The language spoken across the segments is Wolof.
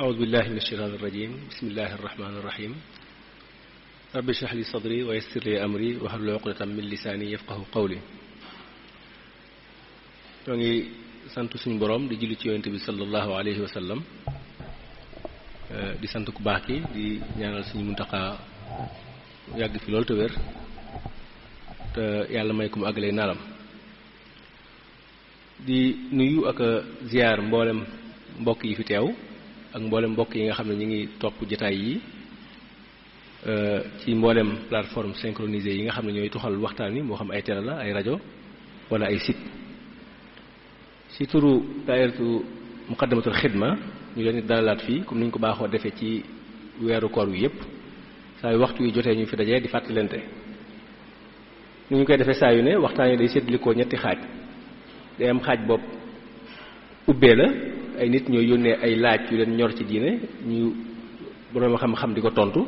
أعوذ بالله من الشيطان الرجيم بسم الله الرحمن الرحيم رب اشرح لي صدري ويسر لي أمري واحلل عقدة من لساني يفقهوا قولي. ñoo ngi sant suñu borom di julli ci yonent bi sallallahu alayhi wa sallam di sant ku baax ki di ñaanal suñu Muntaxa yàgg fi loolu te wér te yàlla may ko mu àggalee naalam di nuyu ak ziar mboolem mbokk yi fi teew ak mboolem mbokk yi nga xam ne ñu ngi topp jotaay yi ci mboolem plateforme synchronisée yi nga xam ne ñooy tuxal waxtaan wi moo xam ay télé la ay rajo wala ay site. ci turu daayiratu muqaddamatul xidma ñu leen di dalalaat fii comme ni ñu ko baaxoo defee ci weeru koor wi yépp saa yu waxtu yu jotee ñu fi dajee di fàttalante ni ñu koy defee saa yu ne waxtaan yi day séddalikoo ñetti xaaj day am xaaj bopp ubbee la ay nit ñooy yónnee ay laaj yu leen ñor ci diine ñu borom xam-xam di ko tontu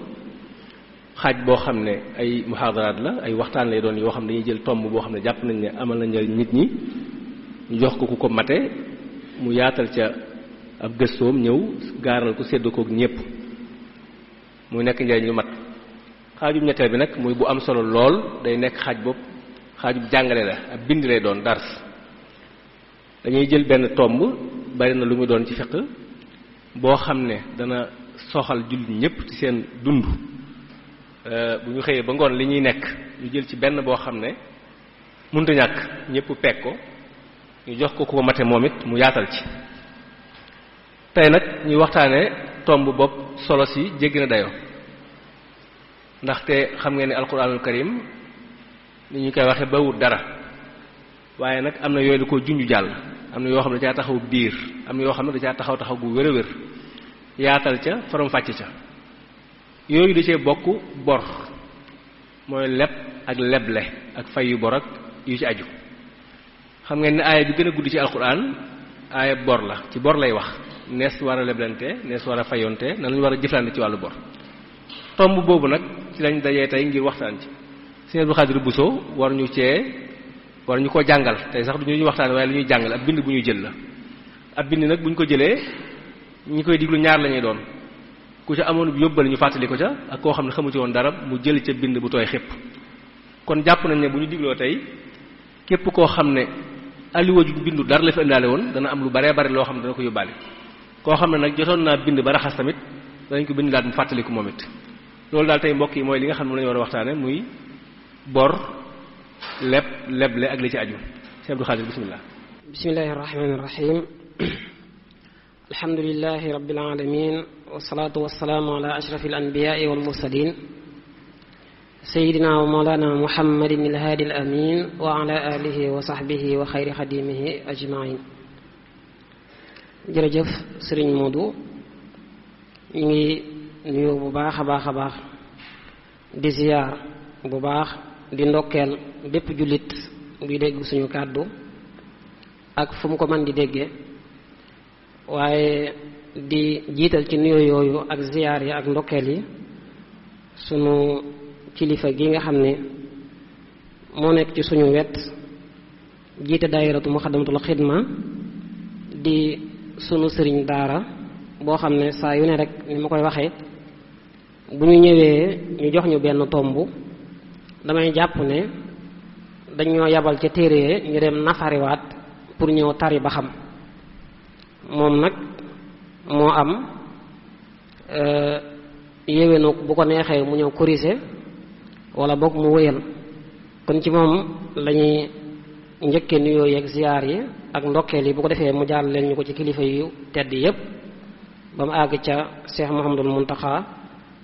xaaj boo xam ne ay muhaadaraat la ay waxtaan lay doon yoo xam ne dañuy jël tomb boo xam ne jàpp nañ ne amal na njariñ nit ñi ñu jox ko ku ko mate mu yaatal ca ab gëstoom ñëw gaaral ko sédd kook ñépp muy nekk njariñ lu mat. xaajub ñetteel bi nag muy bu am solo lool day nekk xaaj bopp xaajub jàngale la ab bind lay doon dars dañuy jël benn tomb bari na lu muy doon ci fiqh boo xam ne dana soxal jullit ñépp ci seen dund bu ñu xëyee ba ngoon li ñuy nekk ñu jël ci benn boo xam ne mënta ñàkk ñépp peeg ko ñu jox ko ko mate moom it mu yaatal ci. tey nag ñuy waxtaane tomb bopp solo si jéggi na dayoo ndaxte xam ngeen ne alquranul karim ni ñu koy waxe bawut dara waaye nag am na yooyu da ko junju jàll am na yoo xam ne da caa taxaw biir am na yoo xam ne da caa taxaw gu wér a wér yaatal ca faram fàcc ca yooyu da cee bokk bor mooy leb ak leble ak fay yu bor ak yu ci aju. xam ngeen ne aaya bi gën a gudd ci alquran aaya bor la ci bor lay wax nees war a leblante nees war a fayonte nan lañu war a jëflante ci wàllu bor tomb boobu nag ci lañ dajee tey ngir waxtaan ci Sëriñ Abdou Khadir Bousso war ñu koo jàngal tey sax du ñuy waxtaan waaye lu ñuy jàngal ab bind bu ñuy jël la ab bind nag bu ñu ko jëlee ñi koy diglu ñaar lañuy doon ku ca amoon yóbbal ñu fàttali ko ca ak koo xam ne xamu ci woon dara mu jël ca bind bu tooy xépp kon jàpp nañ ne bu ñu digloo tey képp koo xam ne aliwa ju bindu dara la fi indaale woon dana am lu baree bari loo xam ne dana ko yóbbaale koo xam ne nag jotoon naa bind ba raxas tamit danañ ko bind daal mu fàttaliku moom it loolu daal tey mbokk yi mooy li nga xam ne moom la ñu war a waxtaane muy bor leble ak li ci aju. Sëriñ Abdou Khadir bismillah. bismillahir rahmanir rahim alhamdulillahi rabbil alamin wassalatu wassalamu ala ashrafil anbiya'i wal mursalin sayyidina wa mawlana muhammadin al-hadi al-amin wa ala alihi wa sahbihi wa xayri xadimihi ajmain. jërëjëf sëriñ Modou ñu ngi nuyu bu baax a baax di ziyaar bu baax di ndokkeel bépp jullit buy dégg suñu kàddu ak fu mu ko mën di déggee waaye di jiital ci nuyoo yooyu ak ziyaar yi ak ndokkeel yi sunu kilifa gi nga xam ne moo nekk ci suñu wet jiite daayiratu muqaddamatul xidma di sunu sëriñ daara boo xam ne saa yu ne rek ni ma koy waxee bu ñu ñëwee ñu jox ñu benn tomb damay jàpp ne dañoo yabal ca téere ñu dem nafariwaat pour ñëw tari ba xam moom nag moo am yéwénu bu ko neexee mu ñëw corriger wala boog mu wéyal kon ci moom lañuy njëkke nuyoo yeeg ziyaar yi ak ndokkeel yi bu ko defee mu jaar leen ñu ko ci kilifa yu tedd yépp ba mu àgg ca Cheikh Mouhamadul Muntaxa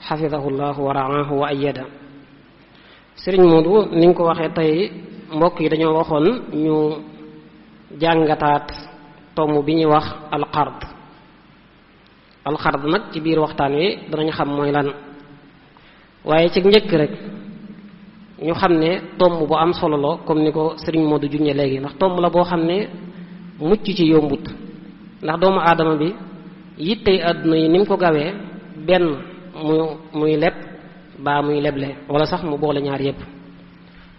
xafidahullahu wa raahu wa ayyada. Sëriñ Modou ni nga ko waxee tey mbokk yi dañoo waxoon ñu jàngataat tomb bi ñuy wax alxard nag ci biir waxtaan wi danañ xam mooy lan waaye ci njëkk rek ñu xam ne tomb bu am solo la comme ni ko sëriñ Modou junñe léegi ndax tomb la boo xam ne mucc ci yombut ndax doomu aadama bi yittey àdduna yi ni mu ko gawee benn muy leb baa muy leble wala sax mu boole ñaar yépp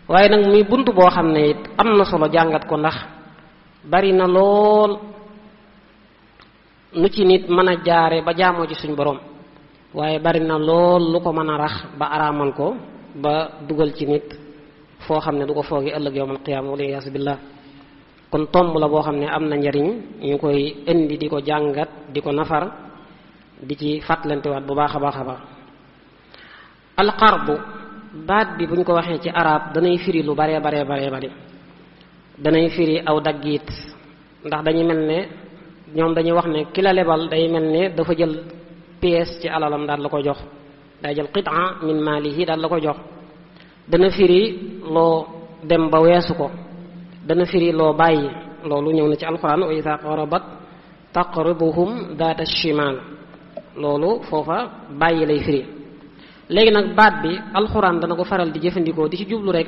waaye nag muy bunt boo xam ne it am na solo jàngat ko ndax bari na lool nu ci nit mën a jaare ba jaamoo ci suñ borom waaye bari na lool lu ko mën a rax ba araamal ko ba dugal ci nit foo xam ne du ko foogi ëllëg yawmal qiyaama wala yaasu billah kon tomb la boo xam ne am na njariñ ñu koy indi di ko jàngat di ko nafar di ci fàttalantewaat bu baax a baax a baax alqardu baat bi bu ñu ko waxee ci arab danay firi lu baree bari danay firi aw daggiit ndax dañuy mel ne ñoom dañuy wax ne ki la lebal day mel ne dafa jël pièce ci alalam daal la ko jox day jël qit'a min maalihi daal la ko jox dana firi loo dem ba weesu ko dana firi loo bàyyi loolu ñëw na ci alquran wa idha qarabat taqriduhum daata shimal loolu foofa bàyyi lay firi léegi nag baat bi alquran dana ko faral di jëfandikoo di ci jublu rek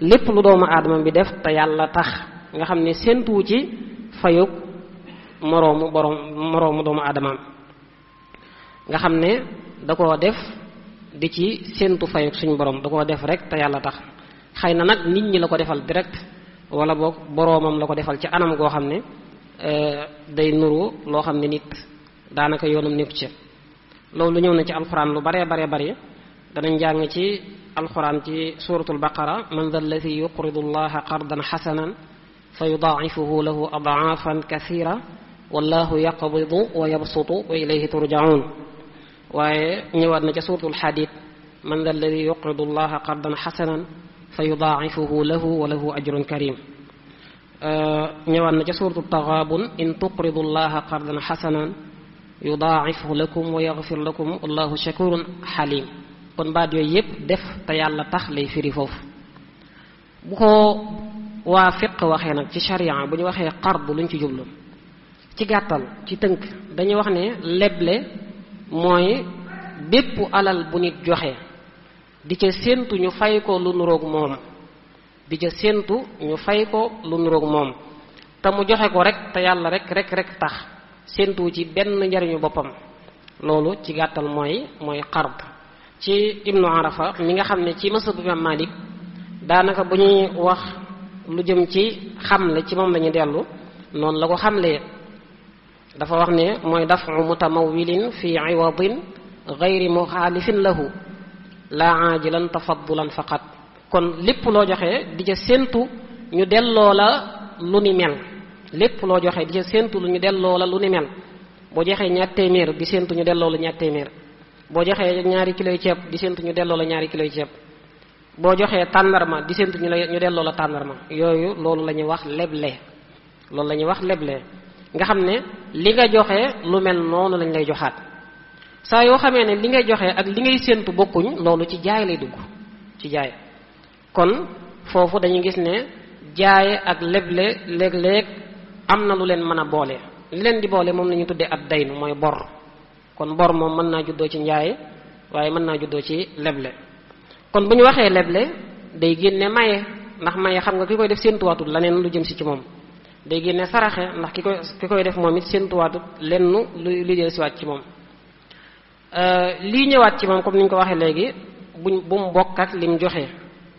lépp lu doomu aadama bi def te yàlla tax nga xam ne séentuwu ci fayug moroomu doomu aadamaam nga xam ne da koo def di ci séentu fayug suñu borom da koo def rek te yàlla tax xëy na nag nit ñi la ko defal direct wala boog boroomam la ko defal ci anam goo xam ne day nuru loo xam ne nit daanaka yoonam nekku ci loolu ñëw na ci alxuraan lu baree bari danañ jàng ci alxuraan ci suratul baqara man dha alladi yuqridu allaha qardan xasanan fa yudaa'ifuhu lahu ad'aafan kathira wallahu yaqbidu wa yabsutu wa ilayhi turja'un waaye ñëwaat na ca suratul hadid man dha alladi yuqridu allaha qardan xasanan fa yudaa'ifuhu lahu wa lahu ajrun karim ñëwaat na ca suratul taghabun in tuqridu allaha qardan xasanan yudaa'ifuhu lakum wa yaghfir lakum wallahu shakurun halim kon baat yooyu yépp def te yàlla tax lay firi foofu bu ko waa fiq waxee nag ci sharia bu ñu waxee qard luñ ci jublu ci gàttal ci tënk dañuy wax ne leble mooy bépp alal bu nit joxe di ca séentu ñu fay ko lu nuroog moom di ca séentu ñu fay ko lu nuroog moom te mu joxe ko rek te yàlla rek tax séentuwu ci benn njariñu boppam loolu ci gàttal mooy qard ci ibnu arafa mi nga xam ne ci masab imam malik daanaka bu ñuy wax lu jëm ci xamle ci moom lañuy dellu noonu la ko xamlee dafa wax ne mooy dafu mutamawilin fi iwadin gayri muxaalifin lahu la ajilan tafaddulan faqat kon lépp loo joxe di ca séentu ñu delloo la lu ni mel lépp loo joxe di ca séentu lu ñu delloo la lu ni mel boo joxee ñaar téeméer di séentu ñu delloo la ñaar téeméer boo joxee 2 kilos ceeb di séentu ñu delloo la 2 kilos ceeb boo joxee tàndarma di séentu ñu delloo la tàndarma yooyu loolu la ñuy wax leble loolu la ñuy wax leble nga xam ne li nga joxe lu mel noonu lañ lay joxaat saa yoo xamee ne li ngay joxe ak li ngay séentu bokkuñ loolu ci jaay lay dugg ci jaay kon foofu dañuy gis ne jaay ak leble léeg-léeg am na lu leen mën a boole li leen di boole moom la ñu tuddee ab daynu mooy bor kon bor moom mën naa juddoo ci njaay waaye mën naa juddoo ci leble kon bu ñu waxee leble day génne maye ndax maye xam nga ki koy def séentuwaatul leneen lu jëm si ci moom day génne saraxe ndax ki koy def moom it séentuwaatul lenn lu jël siwaat ci moom lii ñëwaat ci moom comme ni ñu ko waxee léegi bu mu bokk ak lim joxe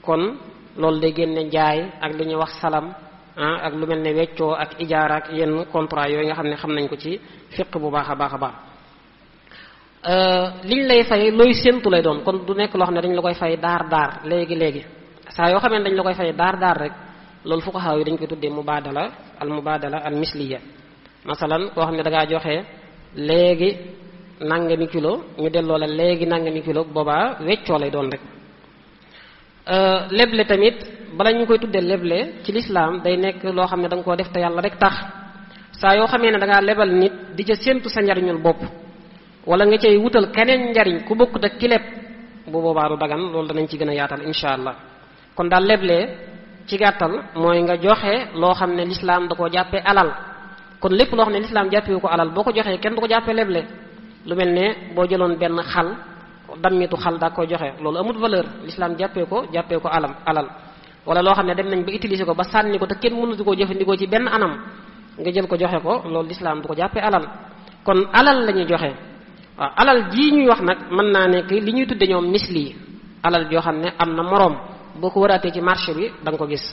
kon loolu day génne jaay ak li ñuy wax salam ak lu mel ne weccoo ak ijaara ak yenn contrat yooyu nga xam ne xam nañ ko ci fiq bu baax a baax a baax liñ lay fay looy séentu lay doon kon du nekk loo xam ne dañ la koy fay daar léegi saa yoo xamee ne dañ la koy fay daar rek loolu fuqaha yi dañ koy tuddee mubaadala al misliya masalan koo xam ne da ngaa joxe léegi nangami kilo ñu delloo la léegi nangami kilo boobaa weccoo lay doon rek leble tamit bala ñu koy tuddee leble ci lislaam day nekk loo xam ne da nga koo def te yàlla rek tax saa yoo xamee ne da ngaa lebal nit di ca séentu sa njariñul bopp wala nga cay wutal keneen njariñ ku bokkut ak ki leb bu boobaa du dagan loolu danañ ci gën a yaatal insha allah kon daal leble ci gàttal mooy nga joxe loo xam ne lislaam da koo jàppee alal kon lépp loo xam ne lislaam jàppewu ko alal boo ko joxee kenn du ko jàppee leble lu mel ne boo jëloon benn xal dammitu xal daa koy joxe loolu amul valeur lislaam jàppee ko alal wala loo xam ne dem nañ ba utiliser ko ba sànni ko te kenn mënatu koo jëfandikoo ci benn anam nga jël ko joxe ko loolu lislaam du ko jàppee alal kon alal la ñuy joxe waaw alal jii ñuy wax nag mën naa nekk li ñuy tudde ñoom misli alal joo xam ne am na moroom boo ko waraatee ci marché bi da nga ko gis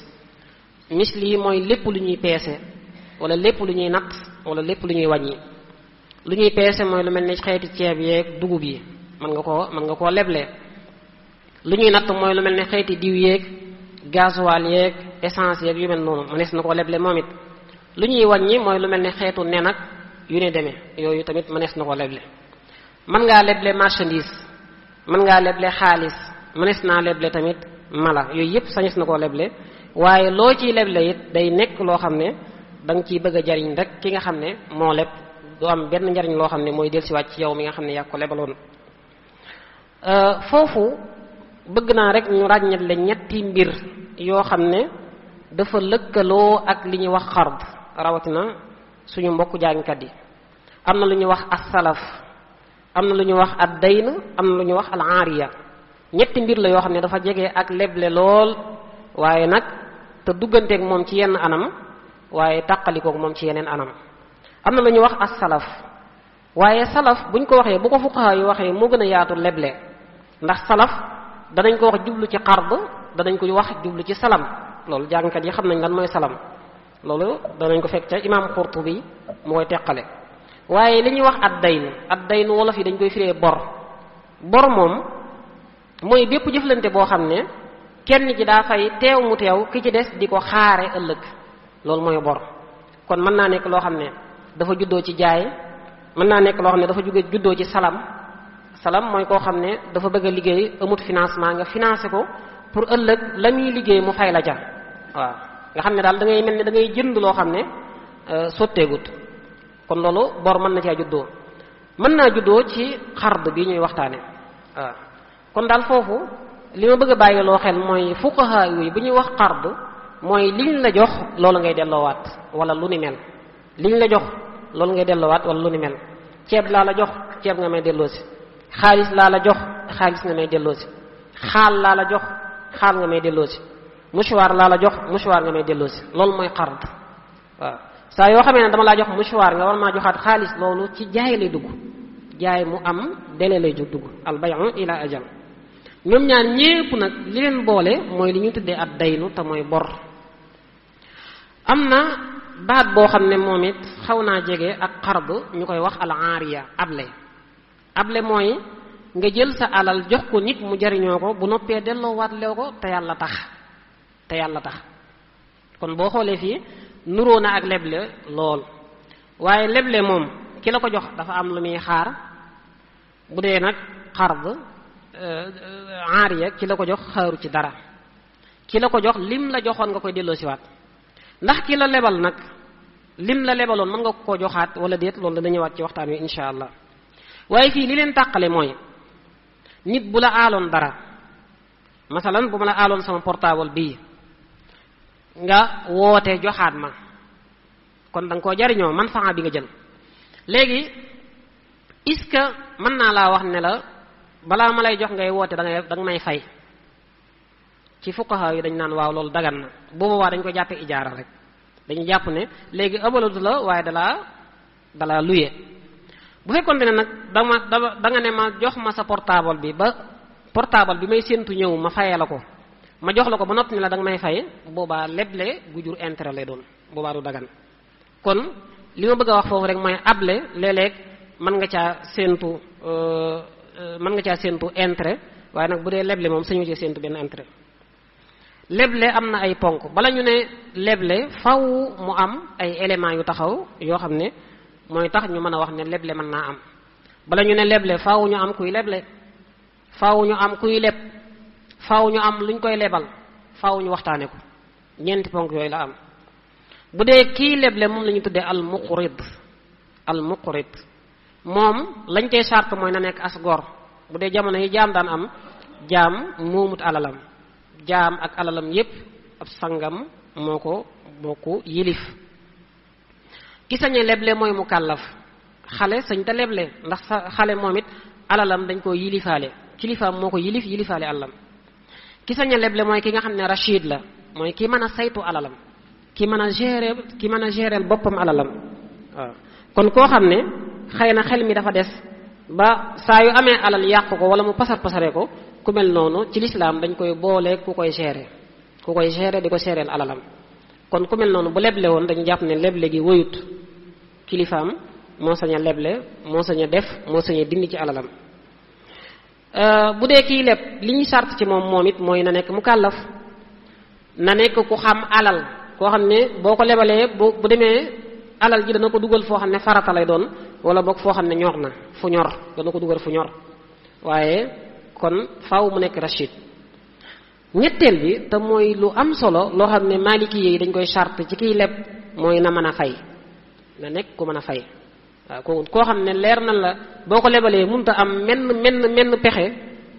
misli mooy lépp lu ñuy peese wala lépp lu ñuy natt wala lépp lu ñuy wàññi lu ñuy peese mooy lu mel ni xeeti ceeb yeeg dugub yi mën nga koo leble. lu ñuy natt mooy lu mel ni xeeti diw yeeg gasoil yeeg essence yeeg yu mel noonu mënees na koo leble moom it. lu ñuy wàññi mooy lu mel ni xeetu nen ak yu ne demee yooyu tamit mënees na koo leble. mën ngaa leble marchandise mën ngaa leble xaalis mënees naa leble tamit mala yooyu yëpp sañes na koo leble waaye loo ciy leble it day nekk loo xam ne da nga ciy bëgg a jariñ rek ki nga xam ne moo leb du am benn njariñ loo xam ne mooy dellusiwaat ci yow mi nga xam ne yaa ko lebaloon. foofu bëgg naa rek ñu ràññatle ñetti mbir yoo xam ne dafa lëkkaloo ak li ñuy wax xard rawatina suñu mbokku jàngkat yi. am na lu ñuy wax as-salaf am na lu ñuy wax ad-dayn am na lu ñuy wax al-aariya ñetti mbir la yoo xam ne dafa jege ak leble lool waaye nag te dugganteeg moom ci yenn anam waaye tàqalikoog moom ci yeneen anam. am na lu ñuy wax as-salaf waaye salaf buñ ko waxee bu ko fuqaha yu waxee moo gën a yaatu leble ndax salaf danañ ko wax jublu ci qard danañ ko wax jublu ci salam loolu jàngkat yi xam nañ lan mooy salam loolu danañ ko fekk ca imam Qurtubi mu koy teqale. waaye li ñuy wax ad-dayn wolof yi dañ koy firee bor moom mooy bépp jëflante boo xam ne kenn ci daa fay teew mu teew ki ci des di ko xaare ëllëg loolu mooy bor. kon mën naa nekk loo xam ne dafa juddoo ci jaay mën naa nekk loo xam ne dafa juddoo ci salam mooy koo xam ne dafa bëgg a liggéey amut financement nga financé ko pour ëllëg la muy liggéey mu fay la ca waaw nga xam ne daal da ngay mel ne da ngay jënd loo xam ne sotteegut kon loolu bor mën na caa juddoo. mën naa juddoo ci xard bi ñuy waxtaane waaw kon daal foofu li ma bëgg a bàyyiloo xel mooy fuqaha yi bu ñuy wax xard mooy liñ la jox loolu ngay delloowaat wala lu ni mel liñ la jox loolu ngay delloowaat wala lu ni mel ceeb laa la jox ceeb nga may delloosi xaalis laa la jox xaalis nga may delloosi xaal laa la jox xaal nga may delloosi mouchoir laa la jox mouchoir nga may delloosi loolu mooy xard waaw saa yoo xamee ne dama laa jox mouchoir nga war maa joxaat xaalis loolu ci jaay lay dugg jaay mu am délai lay dugg al bay'u ila ajal. ñoom ñaar ñépp nag li leen boole mooy li ñu tuddee ad daynu te mooy bor. am na baat boo xam ne moom it xaw naa jege ak xard ñu koy wax al aariya able mooy nga jël sa alal jox ko nit mu jariñoo ko bu noppee delloowaat leew ko te yàlla tax kon boo xoolee fii nuroo na ak leble lool waaye leble moom ki la ko jox dafa am lu muy xaar bu dee nag xard aariya ki la ko jox xaaru ci dara ki la ko jox lim la joxoon nga koy delloosiwaat ndax ki la lebal nag lim la lebaloon mën nga ko joxaat wala déet loolu dana ñëwaat ci waxtaan wi insha allah. waaye fii li leen tàqale mooy nit bu la aaloon dara masalan bu ma la aaloon sama portable bii nga woote joxaat ma kon da nga koo jariñoo man faa bi nga jël léegi est-ce que mën naa laa wax ne la balaa ma lay jox ngay woote da nga may fay ci fuqaha yi dañ naan waaw loolu dagan na boobaa dañ ko jàppe ijaara rek dañu jàpp ne léegi abalatu la waaye dalaa luye. bu fekkoonte ne nag da nga ne ma jox ma sa portable bi ba portable bi may séentu ñëw ma fayee la ko ma jox la ko ba noppi ne la da nga may fay boobaa leble gu jur intérêt lay doon boobaa du dagan. kon li ma bëgg a wax foofu rek mooy able léeg-léeg mën nga caa séentu intérêt waaye nag bu dee leble moom sañu cee séentu benn intérêt. leble am na ay ponk bala ñu ne leble faw mu am ay éléments yu taxaw yoo xam ne mooy tax ñu mën a wax ne leble mën naa am. bala ñu ne leble faaw ñu am kuy leble faaw ñu am kuy leb faaw ñu am luñ koy lebal faaw ñu waxtaane ko ñeenti ponk yooyu la am. bu dee kii leble moom la ñu tuddee al muqrid moom lañ koy charte mooy na nekk as gor bu dee jamono yi jaam daan am jaam moomut alalam jaam ak alalam yépp ab sangam moo ko yilif. ki sañe leble mooy mukallaf xale sañ ta leble ndax xale moom it alalam dañ koo yilifaale kilifaam moo ko yilifaale alalam. ki sañe leble mooy ki nga xam ne rachid la mooy ki mën a saytu alalam ki mën a gérer boppam alalam waaw. kon koo xam ne xëy na xel mi dafa des ba saa yu amee alal yàq ko wala mu pasare ko ku mel noonu ci lislaam dañ koy boole ku koy gérer di ko gérer alalam. kon ku mel noonu bu leble woon dañu jàpp ne leble gi woyut kilifaam moo sañ a leble moo sañ a def moo sañ a dindi ci alalam. Bu dee kii leb li ñuy sart ci moom it mooy na nekk mukallaf, na nekk ku xam alal, koo xam ne boo ko lebalee bu demee alal ji dana ko dugal foo xam ne farata lay doon wala boog foo xam ne ñor na fu ñor dana ko dugal fu ñor, waaye kon faaw mu nekk rachid. ñetteel bi te mooy lu am solo loo xam ne maliki yi dañ koy sart ci kiy leb mooy na mën a fay, na nekk ku mën a fay. waaw koo xam ne leer na la boo ko lebalee mënut a am menn pexe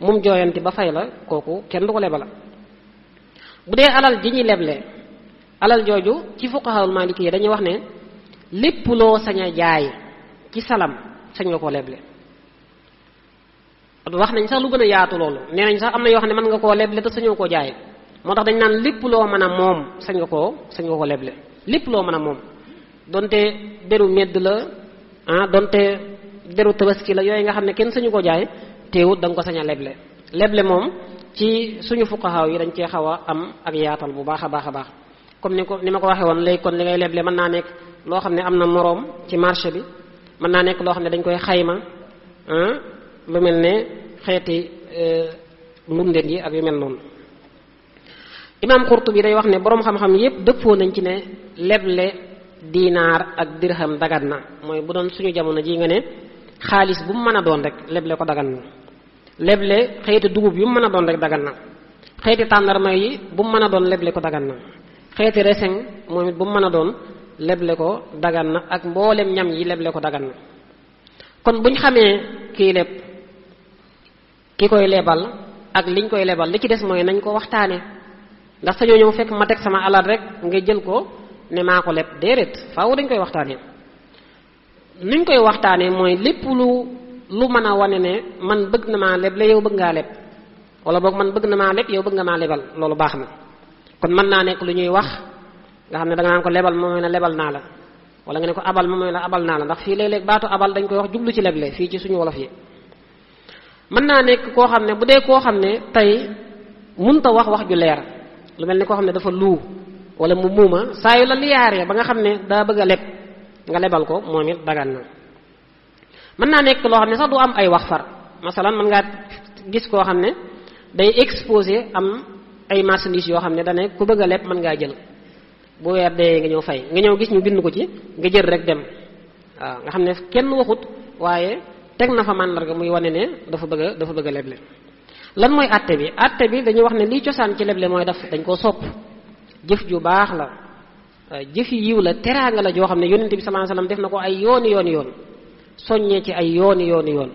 mum jooyanti ba fay la, kooku kenn du ko lebala. bu dee alal ji ñuy leble, alal jooju ci fuqahaul maliki yi dañuy wax ne lépp loo sañ a jaay ci salam sañ nga koo leble. wax nañ sax lu gën a yaatu loolu, nee nañ sax am na yoo xam ne mën nga koo leble te sañoo koo jaay, moo tax dañ naan lépp loo mën a moom sañ nga koo leble. lépp loo mën a moom donte deru medd la donte deru tabaski la, yooyu nga xam ne kenn sañu ko jaay, teewut da nga ko sañ a leble. leble moom ci suñu fuqahaa yi dañ cee xaw a am ak yaatal bu baax a baax a baax, comme ni ma ko waxee woon léegi. kon li ngay leble mën naa nekk loo xam ne am na moroom ci marché bi, mën naa nekk loo xam ne dañ koy xayma, lu mel ne xeeti ndundet yi ak yu mel noonu. Imaam Qurtubi day wax ne boroom xam-xam yépp dëppoo nañ ci ne leble dinaar ak dirham dagan na, mooy bu doon suñu jamono ji nga ne xaalis bu mu mën a doon rek leble ko dagan na. leble xeeti dugub yu mu mën a doon rek dagan na, xeeti tàndarma yi bu mu mën a doon leble ko dagan na, xeeti reseñ moom it bu mu mën a doon leble ko dagan na, ak mboolem ñam yi leble ko dagan na. kon buñ xamee kii leb, ki koy lebal ak liñ koy lebal, li ci des mooy nañ ko waxtaane, ndax sañoo ñëw fekk ma teg sama alal rek nga jël ko ne maa ko leb, déedéet, faaw dañ koy waxtaane. nuñ koy waxtaane mooy lépp lu mën a wane ne man bëgg na maa leble yow bëgg ngaa leb, wala boog man bëgg na maa leb yow bëgg nga maa lebal, loolu baax na. kon mën naa nekk lu ñuy wax nga xam ne da nga naan ko lebal moom mooy ne lebal naa la, wala nga ne ko abal moom mooy la abal naa la, ndax fii léeg-léeg baatu abal dañ koy wax jublu ci leble fii ci suñu wolof yi. mën naa nekk koo xam ne bu dee koo xam ne tey mënut a wax ju leer, lu mel ne koo xam ne dafa luu wala mu muuma, saa yu la liyaaree ba nga xam ne daa bëgg a leb nga lebal ko, moom it dagan na. mën naa nekk loo xam ne sax du am ay wax far, masalan mën ngaa gis koo xam ne day exposé am ay marchandises yoo xam ne da ne ku bëgg a leb mën ngaa jël, bu weer dee nga ñëw fay, nga ñëw gis ñu bind ko ci nga jël rek dem. waaw nga xam ne kenn waxut, waaye teg na fa màndarga muy wane ne dafa bëgg a leble. lan mooy àtte bi? àtte bi dañuy wax ne liy cosaan ci leble mooy dañ koo sopp, jëf ju baax la, jëfi yiw la, teraanga la joo xam ne yonent bi sallallahu alayhi wasallam def na ko ay yoon soññee ci ay yoon.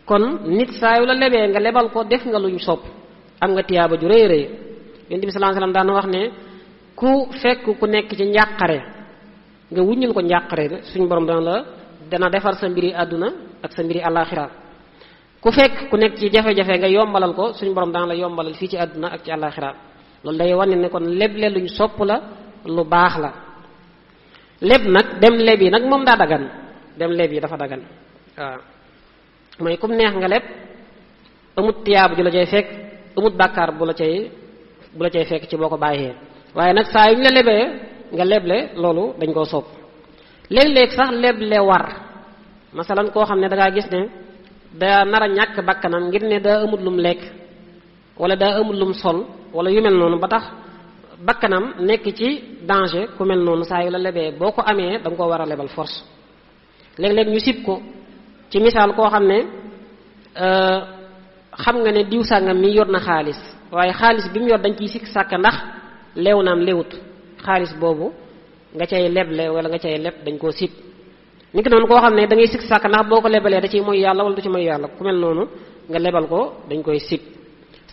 kon nit saa yu la lebee nga lebal ko, def nga luñ sopp, am nga tiyaaba ju rëy rëy. yonent bi sallallahu alayhi wasallam daan wax ne ku fekk ku nekk ci njàqare nga wuññil ko njàqare, suñu borom dana defar sa mbiri àdduna ak sa mbiri àllaaxira. ku fekk ku nekk ci jafe-jafe nga yombalal ko, suñu borom dana la yombalal fii ci àdduna ak ci àllaaxira. loolu day wane ne kon leble luñ sopp la, lu baax la. leb nag dem leb yi nag moom daa dagan, dem leb yi dafa dagan. waaw mooy comme neex nga leb, amut tiyaab ju la cay fekk, amut bàkkaar bu la cay fekk ci boo ko bàyyee. waaye nag saa yu ñu la lebee nga leble, loolu dañ koo sopp. léeg-léeg sax leble war, masalan koo xam ne dangaa gis ne daa nar a ñàkk bakkanam ngir ne daa amut lum lekk wala daa amut lum sol wala yu mel noonu, ba tax bakkanam nekk ci danger. ku mel noonu saa yu la lebee boo ko amee da nga koo war a lebal force. léeg-léeg ñu sib ko, ci misaal koo xam ne xam nga ne diw sàngam mi yor na xaalis, waaye xaalis bi mu yor dañ ciy sikk sàkk ndax leew naam leewut, xaalis boobu nga cay leble wala nga cay leb dañ koo sib. ni ki noonu koo xam ne da ngay sikk sàkk ndax boo ko lebalee da ciy mooy yàlla wala du ci mooy yàlla, ku mel noonu nga lebal ko dañ koy sib.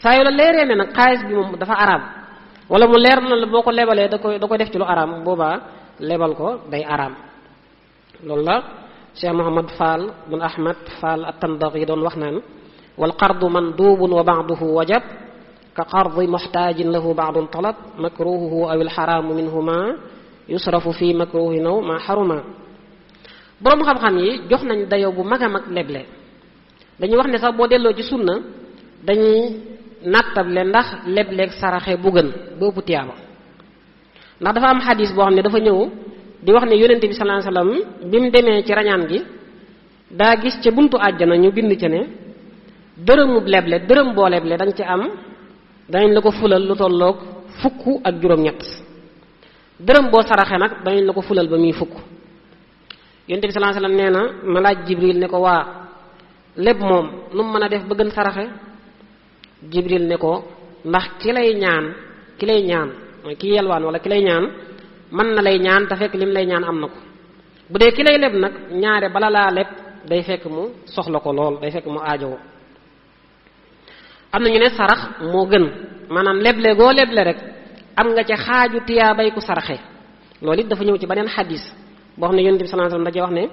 saa yu la leeree ne nag xaalis bi moom dafa araam, wala mu leer na la boo ko lebalee da koy def ci lu araam, boobaa lebal ko day araam. loolu la Cheikh Mouhamad Fall bin Ahmad Fall at-Tandaghi yi doon wax naan wal qardu mandubun wa ba'duhu wajab ka qardi muhtaajin lahu ba'dun talab makruhuhu aw al haramu minhuma yusrafu fi makruhi naw ma haruma. boroom xam-xam yi jox nañ dayoo bu mag a mag leble. dañuy wax ne sax boo delloo ci sunna dañuy nattable ndax lebleeg saraxe bu gën boobu tiyaaba. ndax dafa am xadis boo xam ne dafa ñëw di wax ne yonente bi sallallahu alayhi wasallam bi mu demee ci rañaan gi daa gis ca buntu àjjana ñu bind ca ne dërëmub leble dërëm boo leble dañ ci am danañ la ko fulal lu tolloog fukk ak juróom-ñett dërëm boo saraxe nag danañ la ko fulal ba muy fukk. yonent bi sallallahu alayhi wasallam nee na ma laaj Jibril ne ko waa leb moom nu mu mën a def ba gën saraxe Jibril ne ko ndax ki lay ñaan mooy ki yelwaan wala ki lay ñaan mën na lay ñaan te fekk lim lay ñaan am na ko bu dee ki lay leb nag ñaare bala laa leb day fekk mu soxla ko lool day fekk mu aajowoo. am na ñu ne sarax moo gën maanaam leble goo leble rek am nga ca xaaju tiyaabay ku saraxe loolu it dafa ñëw ci beneen xadis boo xam ne yonent bi sallallahu alayhi wasallam dajee wax ne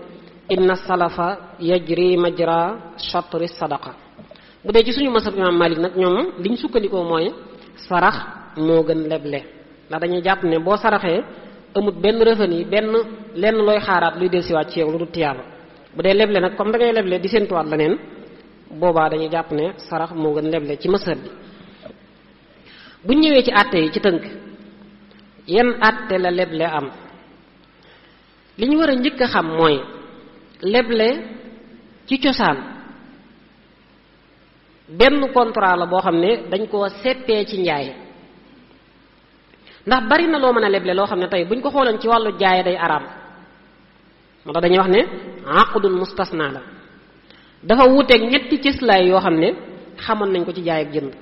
inna salafa yajri majra shatri sadaqa. bu dee ci suñu masab imam Malik nag ñoom liñ sukkandikoo mooy sarax moo gën leble ndax dañuy jàpp ne boo saraxee amut benn revenu benn lenn looy xaaraat luy dellusiwaat ci yow lu dul tiyaaba. bu dee leble nag comme da ngay leble di séentuwaat leneen boobaa dañuy jàpp ne sarax moo gën leble ci masab bi. bu ñëwee ci àtte yi ci tënk yan àtte la leble am li ñu war a njëkk a xam mooy leble ci cosaan benn contrat la boo xam ne dañ koo seppee ci njaay ndax bari na loo mën a leble loo xam ne tey buñ ko xooloon ci wàllu jaay day araam moo tax dañuy wax ne aqdun mustasna la dafa wuuteeg ñetti cëslaay yoo xam ne xamoon nañ ko ci jaay ak jënd.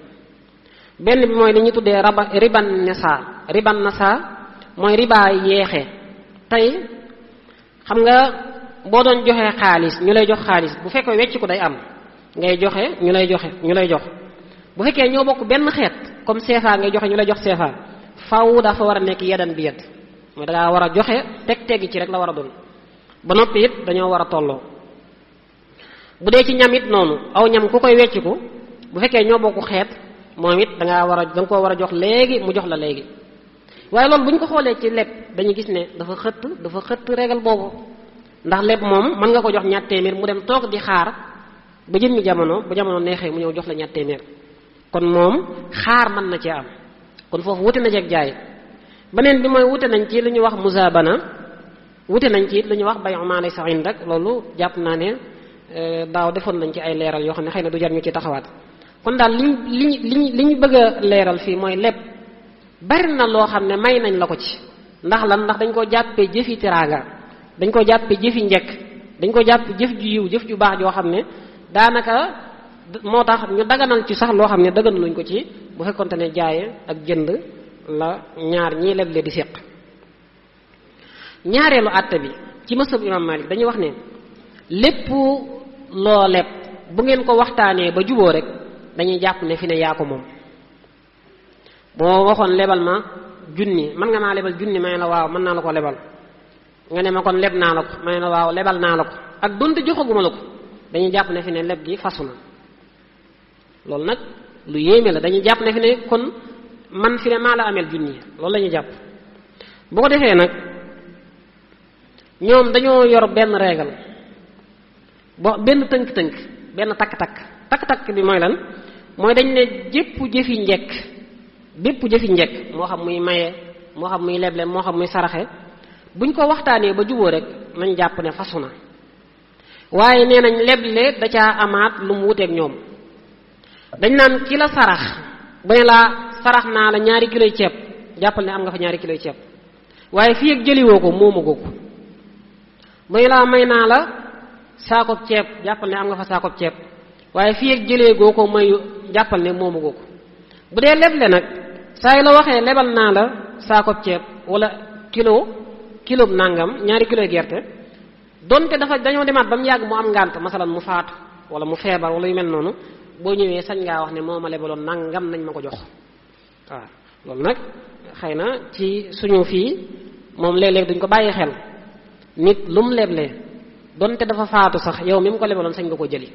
benn bi mooy li ñu tuddee riban nasa mooy riba yeexe tey xam nga boo doon joxe xaalis ñu lay jox xaalis bu fekkee wecc ko day am ngay joxe ñu lay jox bu fekkee ñoo bokk benn xeet comme CFA ngay joxe ñu lay jox CFA faaw dafa war a nekk yadan bi yad mooy dangaa war a joxe teg ci rek la war a doon ba noppi it dañoo war a tolloo. bu dee ci ñam it noonu aw ñam ku koy wecciku bu fekkee ñoo bokk xeet moom it danga koo war a jox léegi mu jox la léegi waaye loolu bu ñu ko xoolee ci leb dañuy gis ne dafa xëtt régal boobu ndax leb moom mën nga ko jox ñaar téeméer mu dem toog di xaar ba jëmmi jamono bu jamono neexee mu ñëw jox la ñaar téeméer kon moom xaar mën na cee am kon foofu wute na ci ak jaay. beneen bi mooy wute nañ ci lu ñuy wax musaabana wute nañ ci lu ñuy wax bay'u maa laysa indak loolu jàpp naa ne daaw defoon nañ ci ay leeral yoo xam ne xëy na du jar ñu ci taxawaat. kon daal li ñu bëgg a leeral fii mooy leb bari na loo xam ne may nañ la ko ci ndax dañ ko jàppee jëfi teraanga dañ ko jàppee jëfi njekk dañ ko jàpp jëf ju yiw jëf ju baax joo xam ne daanaka moo tax ñu daganal ci sax loo xam ne daganaluñ ko ci bu fekkonte ne jaaye ak jënd la ñaar ñii leble di séq. ñaareelu àtte bi ci masab imam Malik dañuy wax ne lépp loo leb bu ngeen ko waxtaanee ba juboo rek dañuy jàpp ne fi ne yaa ko moom. boo waxoon lebal ma junni mën nga maa lebal junni may la waaw mën naa la ko lebal nga ne ma kon leb naa la ko may la waaw lebal naa la ko ak donte joxaguma la ko dañuy jàpp ne fi ne leb gi fasu na loolu nag lu yéeme la dañuy jàpp ne fi ne kon man fi ne maa la ameel junni loolu la ñuy jàpp. bu ko defee nag ñoom dañoo yor benn régal benn tënk-tënk benn takk-takk bi mooy lan mooy dañ ne bépp jëfi njekk moo xam muy maye moo xam muy leble moo xam muy saraxe buñ ko waxtaanee ba juboo rek nañ jàpp ne fasu na waaye nee nañ leble da caa amaat lu mu wuteeg ñoom dañ naan ki la sarax bu ne laa sarax naa la 2 kiloy ceeb jàppal ne am nga fa 2 kiloy ceeb waaye fii ak jëliwoo ko moomagoo ko bu ne laa may naa la saakob ceeb jàppal ne am nga fa saakob ceeb waaye fii ak jëlee goo ko mayu jàppal ne moomagoo ko bu dee leble nag saa yu la waxee lebal naa la saakob ceeb wala kilo nangam 2 kiloy gerte donte dañoo demaat ba mu yàgg mu am ngànt masalan mu faatu wala mu feebar wala yu mel noonu boo ñëwee sañ ngaa wax ne moo ma lebaloon nangam nañ ma ko jox waaw loolu nag xëy na ci suñu fii moom léeg-léeg duñ ko bàyyi xel nit lu mu leble donte dafa faatu sax yow mi mu ko lebaloon sañ nga ko jëli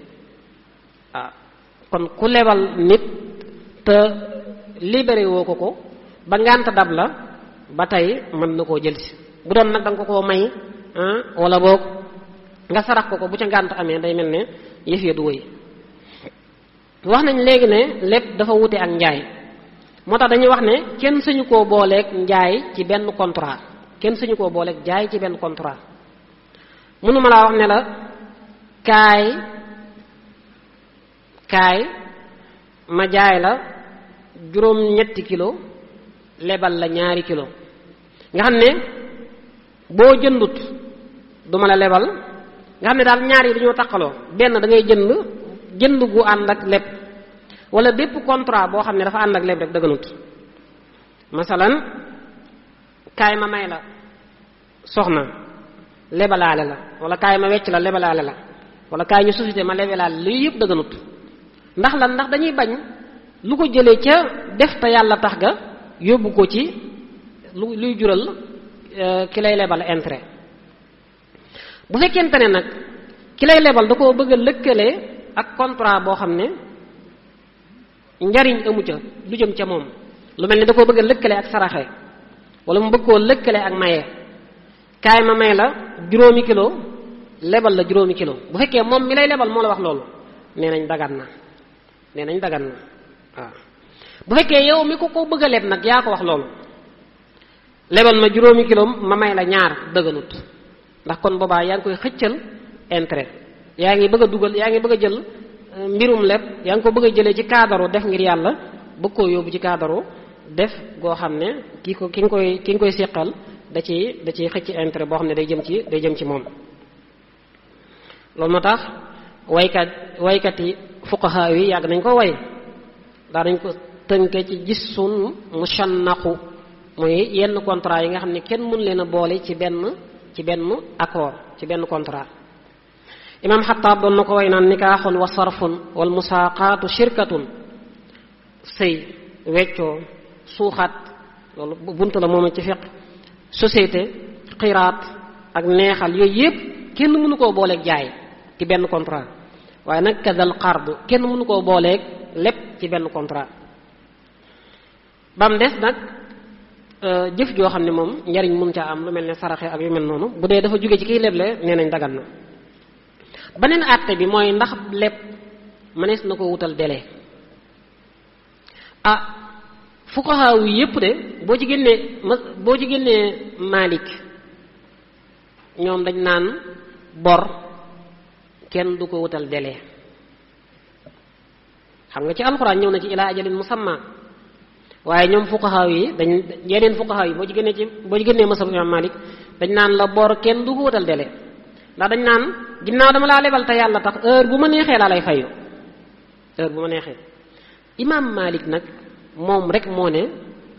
waaw kon ku lebal nit te libéré woo ko ba ngànt dab la ba tey mën na koo jël si bu doon nag da nga ko koo may wala boog nga sarax ko bu ca ngànt amee day mel ne yëf ya du wëy. wax nañ léegi ne lépp dafa wute ak njaay moo tax dañuy wax ne kenn sañu koo booleeg njaay ci benn contrat kenn suñu koo booleeg jaay ci benn contrat. mënuma laa wax ne la kaay ma jaay la juróom-ñetti kilo lebal la 2 kilo nga xam ne boo jëndut duma la lebal nga xam ne daal ñaar yi dañoo taqaloo benn da ngay jënd gu ànd ak leb wala bépp contrat boo xam ne dafa ànd ak leb rek dëgganut. masalan kaay ma may la soxna lebalaale la wala kaay ma wecc la lebalaale la wala kaay ñu société ma lebalaale la yëpp dëgganut. ndax lan ndax dañuy bañ lu ko jëlee ca def te yàlla tax ga yóbbu ko ci luy jural ki lay lebal intérêt. bu fekkente ne nag ki lay lebal da koo bëgg a lëkkale ak contrat boo xam ne njariñ amu ca lu jëm ca moom lu mel ni da koo bëgg a lëkkale ak saraxe wala mu bëgg koo lëkkale ak maye kaay ma may la 5 kilo lebal la 5 kilo bu fekkee moom mi lay lebal moo la wax loolu nee nañ dagan na waaw. bu fekkee yow mi ko bëgg a leb nag yaa ko wax loolu lebal ma 5 kilo ma may la 2 dëgganut ndax kon boobaa yaa ngi koy xëccal intérêt yaa ngi bëgg a dugal yaa ngi bëgg a jël mbirum leb yaa ngi ko bëgg a jëlee ci cadre def ngir yàlla bëgg koo yóbbu ci cadre def goo xam ne ki nga koy séqal da ciy xëcc intérêt boo xam ne day jëm ci moom. loolu moo tax waykat yi fuqaha yi yàgg nañ ko way daa nañ ko tënke ci gisun mushannaqu mooy yenn contrat yi nga xam ne kenn mën leen a boole ci benn accord ci benn contrat. imam Xattaab doon na ko way naan nikaaxun wa sarfun wal musaaqaatu shirkatun sëy weccoo suuxaat loolu bunt la moom ci fiq société xiraat ak neexal yooyu yëpp kenn mënu koo booleeg jaay ci benn contrat waaye nag kadal qard kenn mënu koo booleeg lépp ci benn contrat. ba mu des nag jëf joo xam ne moom njariñ mun caa am lu mel ne saraxe ak yu mel noonu bu dee dafa jóge ci kiy leble nee nañ dagan na. beneen àtte bi mooy ndax lépp mënees na ko wutal délai fuqaha yi yépp de boo ci génnee Malik ñoom dañ naan bor kenn du ko wutal délai. xam nga ci alxuraan ñëw na ci ilaa ajalin musamma waaye ñoom fuqaha yi yeneen fuqaha yi boo ci génnee masab imam Malik dañ naan la bor kenn du ko wutal délai ndax dañ naan ginnaaw dama laa lebal te yàlla tax heure bu ma neexee laa lay fayu heure bu ma neexee. imam Malik nag moom rek moo ne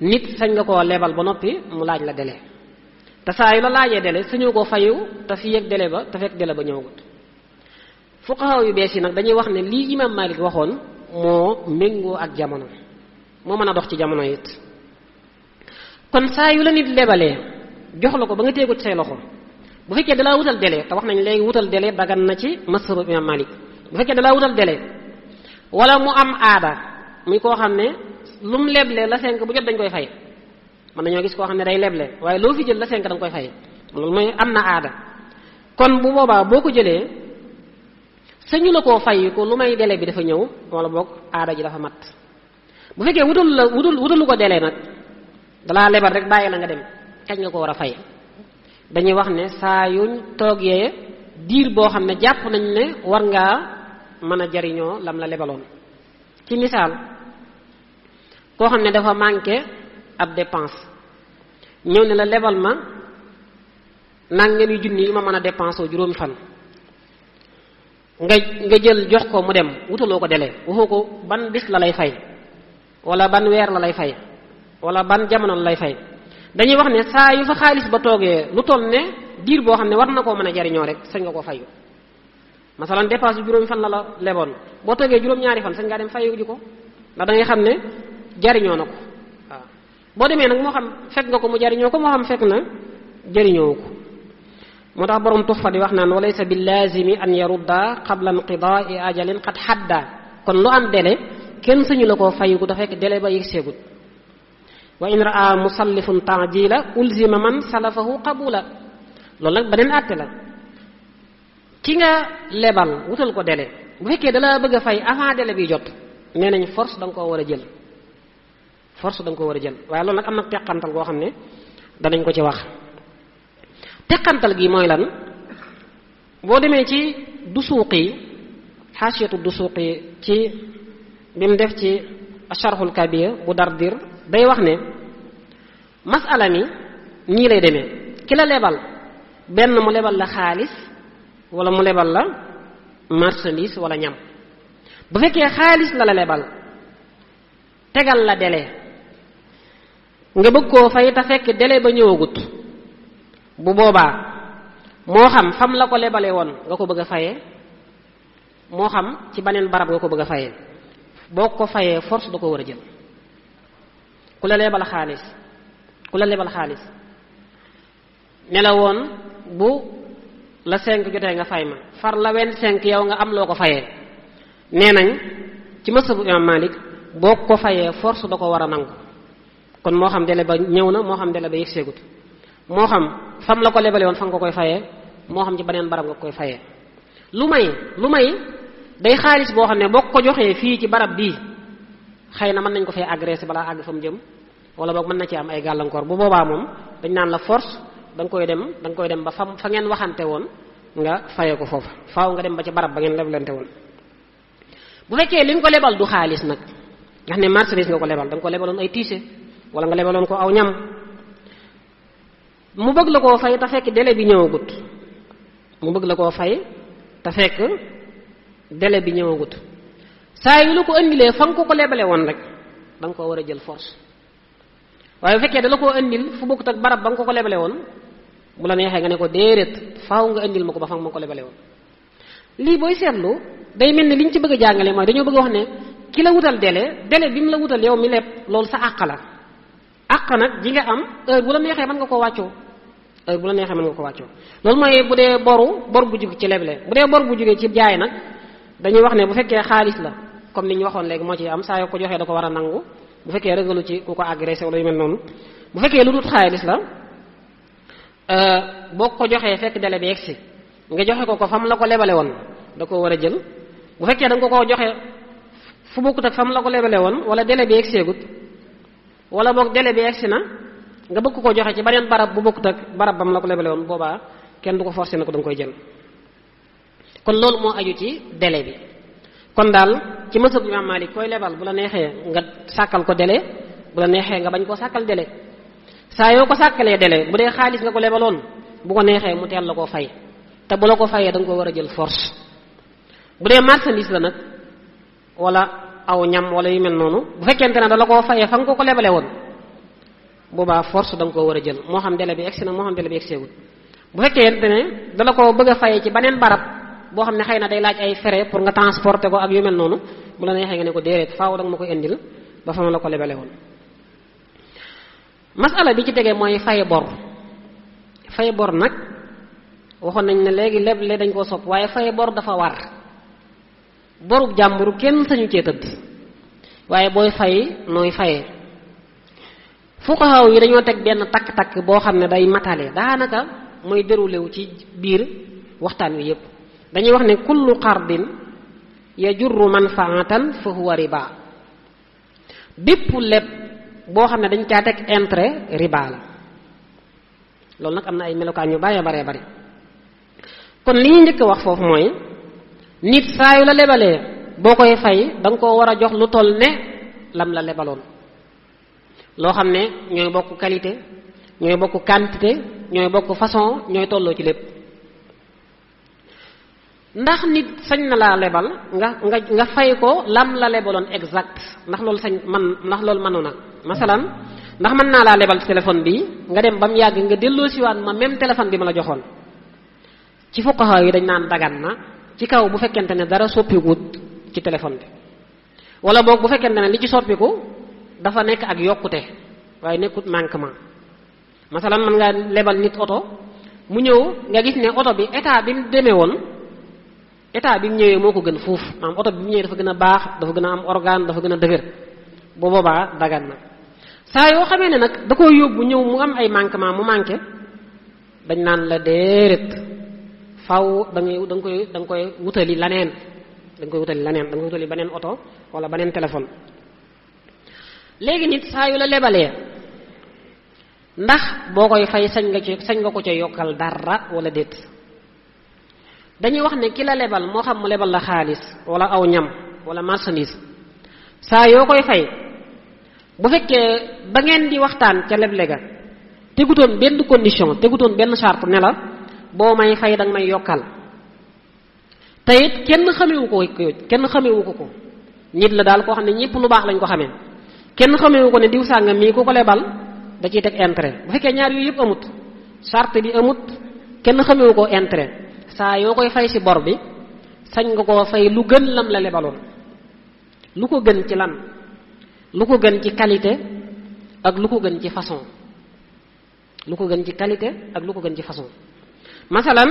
nit sañ nga koo lebal ba noppi mu laaj la délai te saa yu la laajee délai sañoo koo fayu te fii ak délai ba te fekk délai ba ñëwagut. fuqaha yu bees yi nag dañuy wax ne lii imam Malik waxoon moo méngoo ak jamono moo mën a dox ci jamono it. kon saa yu la nit lebalee jox la ko ba nga téye ko ci say loxo bu fekkee dalaa wutal délai te wax nañ léegi wutal délai dagan na ci mashabu imam Malik bu fekkee dalaa wutal délai wala mu am aada muy koo xam ne lu mu leble la 5 bu jot dañ koy fay mën nañoo gis koo xam ne day leble waaye loo fi jël la 5 da nga koy fay loolu mooy am na aada. kon bu boobaa boo ko jëlee sañu la koo fay ko lu may délai bi dafa ñëw wala boog aada ji dafa mat. bu fekkee wutalu ko délai nag dalaa lebal rek bàyyi la nga dem kañ nga ko war a fay dañuy wax ne saa yuñ toogee diir boo xam ne jàpp nañ ne war ngaa mën a jariñoo lam la lebaloon. ci misaal koo xam ne dafa manqué ab dépense ñëw ne la lebal ma nangami junni yi ma mën a dépense oo 5 fan nga jël jox ko mu dem wutaloo ko délai waxoo ko ban bis la lay fay wala ban weer la lay fay wala ban jamono la lay fay. dañuy wax ne saa yu fa xaalis ba toogee lu toll ne diir boo xam ne war na koo mën a jariñoo rek sañ nga ko fayu. masalan dépense bi 5 fan la leboon boo toogee 2 fan sañ ngaa dem fayu ji ko ndax da ngay xam ne jariñoo na ko waaw. boo demee nag moo xam fekk nga ko mu jariñoo ko moo xam fekk na jariñoo ko moo tax borom Tuhfa di wax naan walaysa bi lazimi an yarudda qabla inqida'i ajalin qad hadda kon lu am délai kenn sañu la koo fayu ko da fekk délai ba yegg seegut. wa in raa musallifun ta'jila ulzima man salafahu qabula loolu nag beneen àtte la. ki nga lebal wutal ko délai bu fekkee dalaa bëgg a fay avant délai bi jot nee nañ force da nga koo war a jël waaye loolu nag am na teqantal goo xam ne danañ ko ci wax. teqantal gi mooy lan boo demee ci Dusuuqi xaasiyatu Dusuuqi ci bi mu def ci Asharhul Kabir bu Dardir day wax ne masala mi ñii lay demee ki la lebal benn mu lebal la xaalis wala mu lebal la marchandise wala ñam bu fekkee xaalis la lebal tegal la délai nga bëgg koo fay te fekk délai ba ñëwagut bu boobaa moo xam fam la ko lebale woon nga ko bëgg a fayee moo xam ci beneen barab nga ko bëgg a fayee boo ko fayee force da ko war a jël ku la lebal xaalis ne la woon bu la 5 jotee nga fay ma far la 25 yow nga am loo ko fayee nee nañ ci mazhabu Imam Malik boo ko fayee force da ko war a nangu kon moo xam délai ba ñëw na moo xam délai ba yegseegut moo xam fam la ko lebale woon fa nga ko koy fayee moo xam ci beneen barab nga koy fayee lu may day xaalis boo xam ne boo ko joxee fii ci barab bii xëy na mën nañ ko fay agressé balaa àgg fa mu jëm wala boog mën na ci am ay gàllankoor bu boobaa moom dañ naan la force da nga koy dem ba fa ngeen waxante woon nga fayee ko foofu faaw nga dem ba ci barab ba ngeen leblante woon bu fekkee li nga ko lebal du xaalis nag nga xam ne marchandise nga ko lebal da nga ko lebaloon ay tiise wala nga lebaloon ko aw ñam mu bëgg la koo fay te fekk délai bi ñëwagut saa yu la ko indilee fa nga ko lebale woon rek da nga koo war a jël force waaye bu fekkee da la koo indil fu bokkut ak barab ba nga ko lebale woon bu la neexee nga ne ko déedéet faaw nga indil ma ko ba fa nga ma ko lebale woon lii booy seetlu day mel ni liñ ci bëgg a jàngale mooy dañoo bëgg a wax ne ki la wutal délai bi mu la wutal yow mi leb loolu sa àq la àq nag ji nga am heure bu la neexee mën nga ko wàccoo loolu mooy bu dee bor bu jóge ci leble bu dee bor bu jógee ci jaay nag dañuy wax ne bu fekkee xaalis la comme ni ñu waxoon léegi moo ci am saa yoo ko joxee da ko war a nangu bu fekkee rëgalu ci ku ko agressé wala yu mel noonu bu fekkee lu dul xaalis la boo ko joxee fekk délai bi yegsi nga joxe ko fam la ko lebale woon da ko war a jël bu fekkee da nga ko joxe fu bokkut ak fam la ko lebale woon wala délai bi yegseegut wala boog délai bi yegsi na nga bëgg ko joxe ci beneen barab bu bokkut ak barab bam la ko lebale woon boobaa kenn du ko forcé na ko da nga koy jël kon loolu moo aju ci délai bi kon daal ci mazhab Imam Malik koy lebal bu la neexee nga sàkkal ko délai bu la neexee nga bañ koo sàkkal délai saa yoo ko sàkkalee délai bu dee xaalis nga ko lebaloon bu ko neexee mu teel la koo fay te bu la ko fayee da nga ko war a jël force bu dee marchandise la nag wala aw ñam wala yu mel noonu bu fekkente ne da la koo fayee fa nga ko lebale woon boobaa force da nga koo war a jël moo xam délai bi egsi na moo xam délai bi egseegul bu fekkente ne da la koo bëgg a fayee ci beneen barab boo xam ne xëy na day laaj ay frais pour nga transporter ko ak yu mel noonu bu la neexee nga ne ko déedéet faaw da nga ma koy indil ba fa ma la ko lebale woon masala bi ci tegee mooy fay bor nag waxoon nañ ne léegi leble dañ koo sopp waaye fay bor dafa war borub jàmburu kenn sañu cee tëdd waaye booy fay nooy fayee fuqaha yi dañoo teg benn takk-takk boo xam ne day matale daanaka mooy déroulé wu ci biir waxtaan wi yépp dañuy wax ne kullu qardin yajurru manfaatan fa huwa riba bépp leb boo xam ne dañ caa teg intérêt riba la loolu nag am na ay melokaan yu bare bari kon li ñu njëkk a wax foofu mooy nit saa yu la lebalee boo koy fay da nga koo war a jox lu toll ne lam la lebaloon loo xam ne ñooy bokk qualité ñooy bokk quantité ñooy bokk façon ñooy tolloo ci lépp ndax nit sañ na laa lebal nga fay ko lam la lebaloon exact ndax loolu mënu nag masalan ndax mën naa laa lebal téléphone bi nga dem ba mu yàgg nga delloo siwaat ma même téléphone bi ma la joxoon ci fuqaha yi dañ naan dagan na ci kaw bu fekkente ne dara soppiwut ci téléphone bi wala boog bu fekkente ne li ci soppiku dafa nekk ak yokkute waaye nekkut manquement masalan mën nga lebal nit oto mu ñëw nga gis ne oto bi état bi mu demee woon état bi mu ñëwee moo ko gën fuuf maanaam oto bi mu ñëwee dafa gën a baax dafa gën a am organe dafa gën a dëgër bu boobaa dagan na saa yoo xamee ne nag da koy yóbbu ñëw mu am ay manquement mu manqué dañ naan la déedéet faw da nga koy wutali laneen da nga koy wutali beneen oto wala beneen téléphone léegi nit saa yu la lebalee ndax boo koy fay sañ nga ko ca yokkal dara wala déet. dañuy wax ne ki la lebal moo xam mu lebal la xaalis wala aw ñam wala marchandise saa yoo koy fay bu fekkee ba ngeen di waxtaan ca leble ga tegutoon benn condition tegutoon benn charte ne la boo may fay danga may yokkal te it kenn xamewu ko nit la daal koo xam ne ñépp lu baax lañ ko xamee kenn xamewu ko ne diw sàngam mii ku ko lebal da ciy teg intérêt bu fekkee ñaar yooyu yëpp amut charte bi amut kenn xamewu ko intérêt saa yoo koy fay ci bor bi sañ nga koo fay lu gën lam la lebaloon lu ko gën ci lan lu ko gën ci qualité ak lu ko gën ci façon lu ko gën ci qualité ak lu ko gën ci façon masalan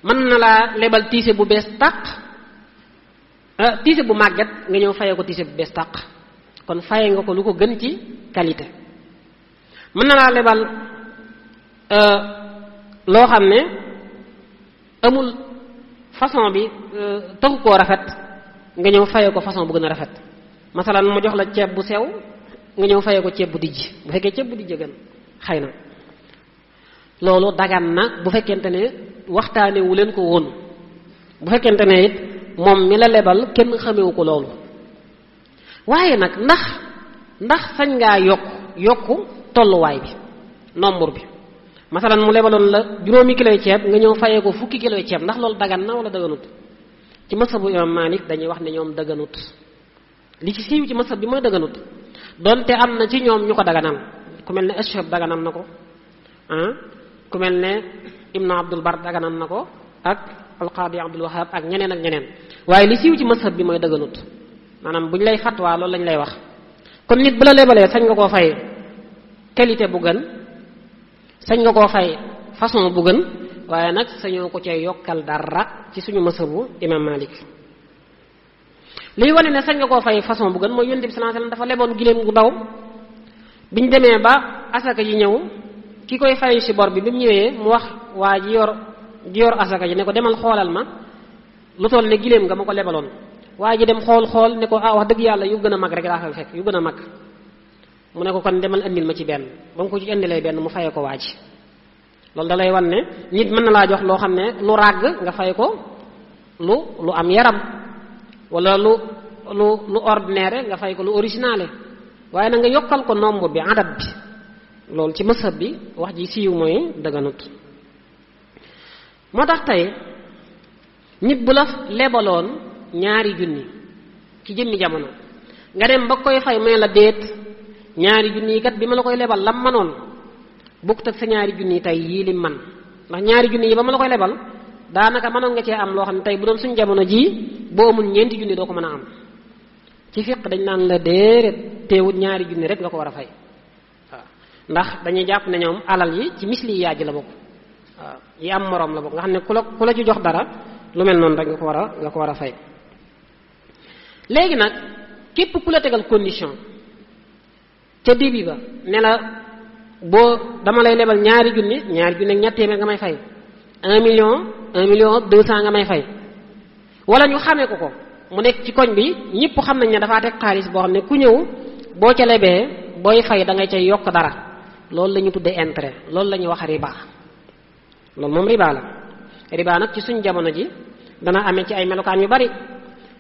mën na laa lebal tiise bu bees tàq tiise bu màgget nga ñëw fayee ko tiise bu bees tàq kon faye nga ko lu ko gën ci qualité. mën na laa lebal loo xam ne amul façon bi taxu koo rafet nga ñëw fayee ko façon bu gën a rafet masalan mu jox la ceeb bu sew nga ñëw fayee ko ceeb bu dijj bu fekkee ceeb bu dijj gën xëy na loolu dagan na bu fekkente ne waxtaane wu leen ko woon bu fekkente ne it moom mi la lebal kenn xamewu ko loolu. waaye nag ndax sañ ngaa yokku tolluwaay bi nombre bi masalan mu lebaloon la 5 kiloy ceeb nga ñëw fayee ko 10 kiloy ceeb ndax loolu dagan na wala daganut. ci masab bu imam Malik dañuy wax ne ñoom daganut li ci siiw ci masab bi mooy daganut donte am na ci ñoom ñu ko daganal ku mel ne Ashhab daganal na ko ku mel ne Ibn Abdul Bar daganal na ko ak Al-Qadi Abdul Wahhab ak ñeneen waaye li siiw ci masab bi mooy daganut maanaam bu ñu lay fatwa loolu lañ lay wax. kon nit bu la lebalee sañ nga koo fay qualité bu gën sañ nga koo fay façon bu gën waaye nag sañoo ko cay yokkal dara ci suñu masabu imam Malik. liy wane ne sañ nga koo fay façon bu gën mooy Yonent bi sallallahu alayhi wasallam dafa leboon giléem gu ndaw biñ demee ba asaka ji ñëw ki koy fay ci bor bi mu ñëwee mu wax waa ji yor asaka ji ne ko demal xoolal ma lu toll ne giléem nga ma ko lebaloon. waa ji dem xool ne ko wax dëgg yàlla yu gën a mag rek laa fekk yu gën a mag mu ne ko kon demal andil ma ci benn ba mu ko ci indilee benn mu fayee ko waa ji loolu da lay wan ne nit mën na laa jox loo xam ne lu ràgg nga fay ko lu am yaram wala lu ordinaire nga fay ko lu original waaye na nga yokkal ko nombre bi adab bi loolu ci mësab bi wax ji siiw mooy daganut. moo tax tey nit bu la lebaloon 2 junni ci jëmmi jamono nga dem ba koy fay may la déet 2 junni yi kat bi ma la koy lebal lam manoon bokkut ak sa 2 junni tey yii lim man ndax 2 junni yi ba ma la koy lebal daanaka mënoon nga cee am loo xam ne tey bu doon suñu jamono ji boo amul 4 junni doo ko mën a am ci fiq dañ naan la déedéet teewut 2 junni rek nga ko war a fay waaw ndax dañuy jàpp ne ñoom alal yi ci misli yi yaaj la bokk waaw yi am moroom la bokk nga xam ne ku la ci jox dara lu mel noonu rek nga ko war a fay. léegi nag képp ku la tegal condition ca début ba ne la boo dama lay lebal 2 junni ak ñett téeméer nga may fay 1 million 200 nga may fay wala ñu xamee ko mu nekk ci koñ bi ñëpp xam nañ ne dafaa teg xaalis boo xam ne ku ñëw boo ca lebee booy fay da ngay cay yokk dara loolu la ñu tuddee intérêt loolu la ñuy wax riba loolu moom riba la riba nag ci suñ jamono ji dana amee ci ay melokaan yu bari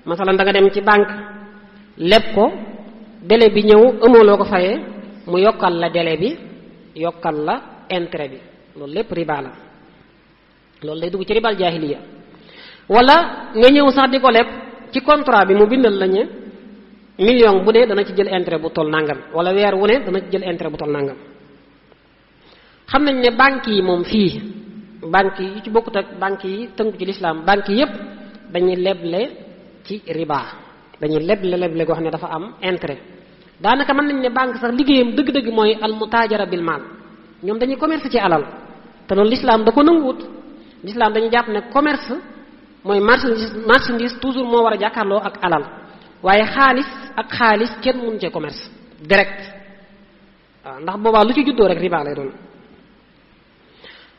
masalan da nga dem ci banque leb ko délai bi ñëw amoo loo ko fayee mu yokkal la délai bi yokkal la intérêt bi loolu lépp riba la loolu day dugg ci ribal jaahiliya wala nga ñëw sax di ko leb ci contrat bi mu bindal la ñu million bu ne dana ci jël intérêt bu toll nangam wala weer wu ne dana ci jël intérêt bu toll nangam. xam nañ ne banques yi moom fii banques yi ci bokkut ak banques yi tënku ci lislaam banques yépp dañuy leble ci riba dañuy leble goo xam ne dafa am intérêt daanaka mën nañ ne banque sax liggéeyam dëgg-dëgg mooy al mutaajara bil maal ñoom dañuy commerce ci alal te loolu lislaam da ko nanguwut lislaam dañuy jàpp ne commerce mooy marchandise toujours moo war a jàkkaarloo ak alal waaye xaalis kenn mënu cee commerce direct waaw ndax boobaa lu ci juddoo rek riba lay doon.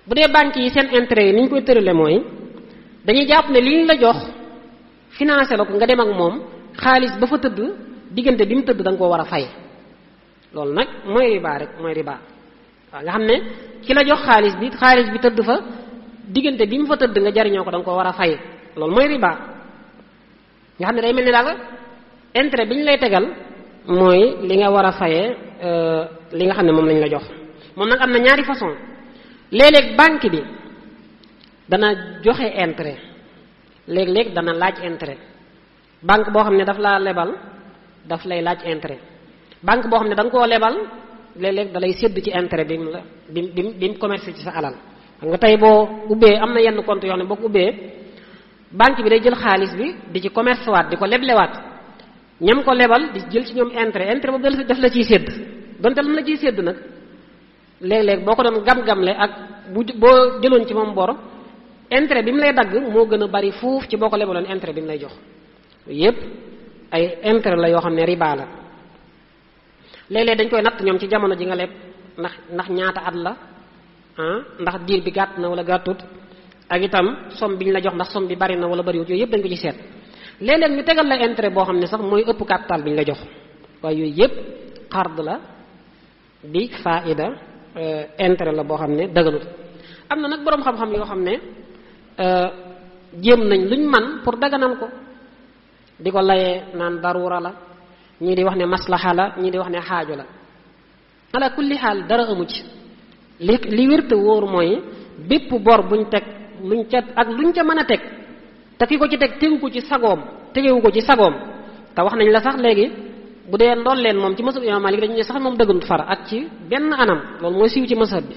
bu dee banques yi seen intérêt yi ni ñu koy tërale mooy dañuy jàpp ne li ñu la jox financé la ko nga dem ak moom xaalis ba fa tëdd diggante bi mu tëdd da nga koo war a fay loolu nag mooy riba rek mooy riba waaw nga xam ne ki la jox xaalis bi tëdd fa diggante bi mu fa tëdd nga jariñoo ko da nga ko war a fay loolu mooy riba nga xam ne day mel ni daal intérêt bi ñu lay tegal mooy li nga war a fayee li nga xam ne moom lañ la jox. moom nag am na ñaari façon léeg-léeg banque bi dana joxe intérêt léeg-léeg dana laaj intérêt banque boo xam ne daf laa lebal daf lay laaj intérêt banque boo xam ne da nga koo lebal léeg-léeg da lay sédd ci intérêt bi mu la bi mu commerce ci sa alal. xam nga tey boo ubbee am na yenn compte yoo xam ne boo ko ubbee banque bi day jël xaalis bi di ci commerce waat di ko leblewaat ñam ko lebal di jël ci ñoom intérêt boobu daf la ciy sédd donte lu la ciy sédd nag léeg-léeg boo ko doon gam-gamle ak boo jëloon ci moom bor intérêt bi mu lay dagg moo gën a bari fuuf ci boo ko lebaloon intérêt bi mu lay jox yépp ay intérêt la yoo xam ne riba la. léeg-léeg dañ koy natt ñoom ci jamono ji nga leb ndax ñaata at la ndax diir bi gàtt na wala gàttut ak itam somme bi ñu la jox ndax somme bi bari na wala bariwut yooyu yëpp dañ ko ci seet. léeg-léeg ñu tegal la intérêt boo xam ne sax mooy ëpp capital bi ñu la jox waaye yooyu yëpp xard la di faida intérêt la boo xam ne dëgganut. am na nag boroom xam-xam yoo xam ne jéem nañ luñ man pour daganal ko di ko layee naan darura la ñii di wax ne maslaha la ñii di wax ne xaajo la ala kulli xaal dara amu ci li wérte wóor mooy bépp bor buñ teg luñ ca mën a teg te ki ko ci teg tegewu ko ci sagoom te wax nañ la sax léegi bu dee ndool leen moom ci masab imam Malik dañu ne sax moom dëgganut far ak ci benn anam loolu mooy siiw ci masab bi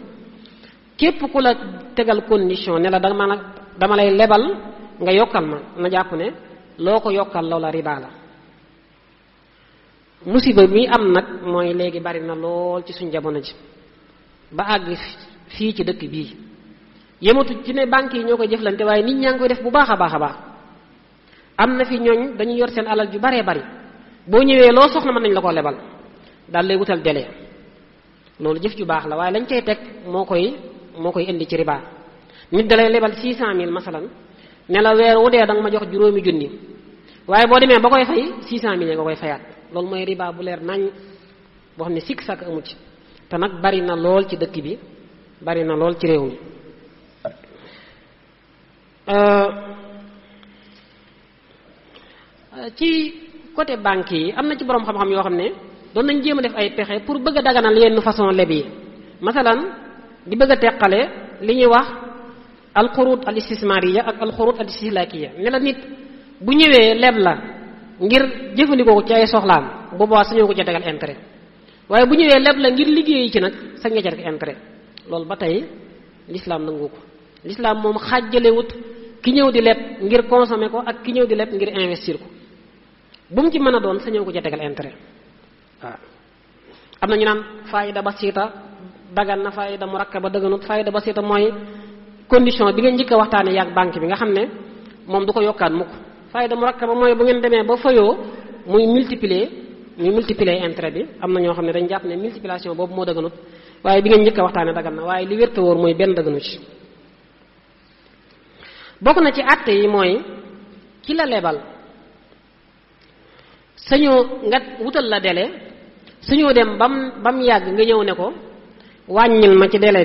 képp ku la tegal condition ne la dama lay lebal nga yokkal ma na jàpp ne loo ko yokkal loola riba la. musiba mi am nag mooy léegi bari na lool ci suñ jamono ji ba àgg fii ci dëkk bii yematu ci ne banques yi ñoo koy jëflante waaye nit ñaa ngi koy def bu baax a baax a baax am na fi ñooñ dañuy yor seen alal ju baree bari boo ñëwee loo soxla mën nañ la ko lebal daal lay wutal délai loolu jëf ju baax la waaye lañ cay teg moo koy indi ci riba. nit da lay lebal 600.000 masalan ne la weer wu dee da nga ma jox juróomi junni waaye boo demee ba koy fay 600.000 nga koy fayaat loolu mooy riba bu leer nañ boo xam ne sikk sàkk amu ci te nag bari na lool ci dëkk bi bari na lool ci réew mi. ci côté banque yi am na ci boroom xam-xam yoo xam ne doon nañ jéem a def ay pexe pour bëgg a daganal yenn façon leb yi masalan di bëgg a teqale li ñuy wax alxurut al istismariya ak alxurut al istihlakiya ne la nit bu ñëwee leb la ngir jëfandikoo ko ci ay soxlaam boobaa sañoo ko ca tegal intérêt waaye bu ñëwee leb la ngir liggéeyi ci nag sañ nga ca teg intérêt loolu ba tey l'islam nangu ko l'islam moom xàjjalewut ki ñëw di leb ngir consommer ko ak ki ñëw di leb ngir investir ko bu mu ci mën a doon sañoo ko ca tegal intérêt waaw. am na ñu naan faayida basita dagan na faayida murakkaba dëgganut faayida basita mooy condition bi nga njëkk a waxtaanee yàgg banque bi nga xam ne moom du ko yokkaat mukk faayida murakkaba mooy bu ngeen demee ba fayoo muy multiplier intérêt bi am na ñoo xam ne dañ jàpp ne multiplication boobu moo dëgganut waaye bi ngeen njëkk a waxtaanee dagan na waaye li wér te wóor mooy benn dëgganu ci. bokk na ci àtte yi mooy ki la lebal sañoo nga wutal la délai suñoo dem bam yàgg nga ñëw ne ko wàññil ma ci délai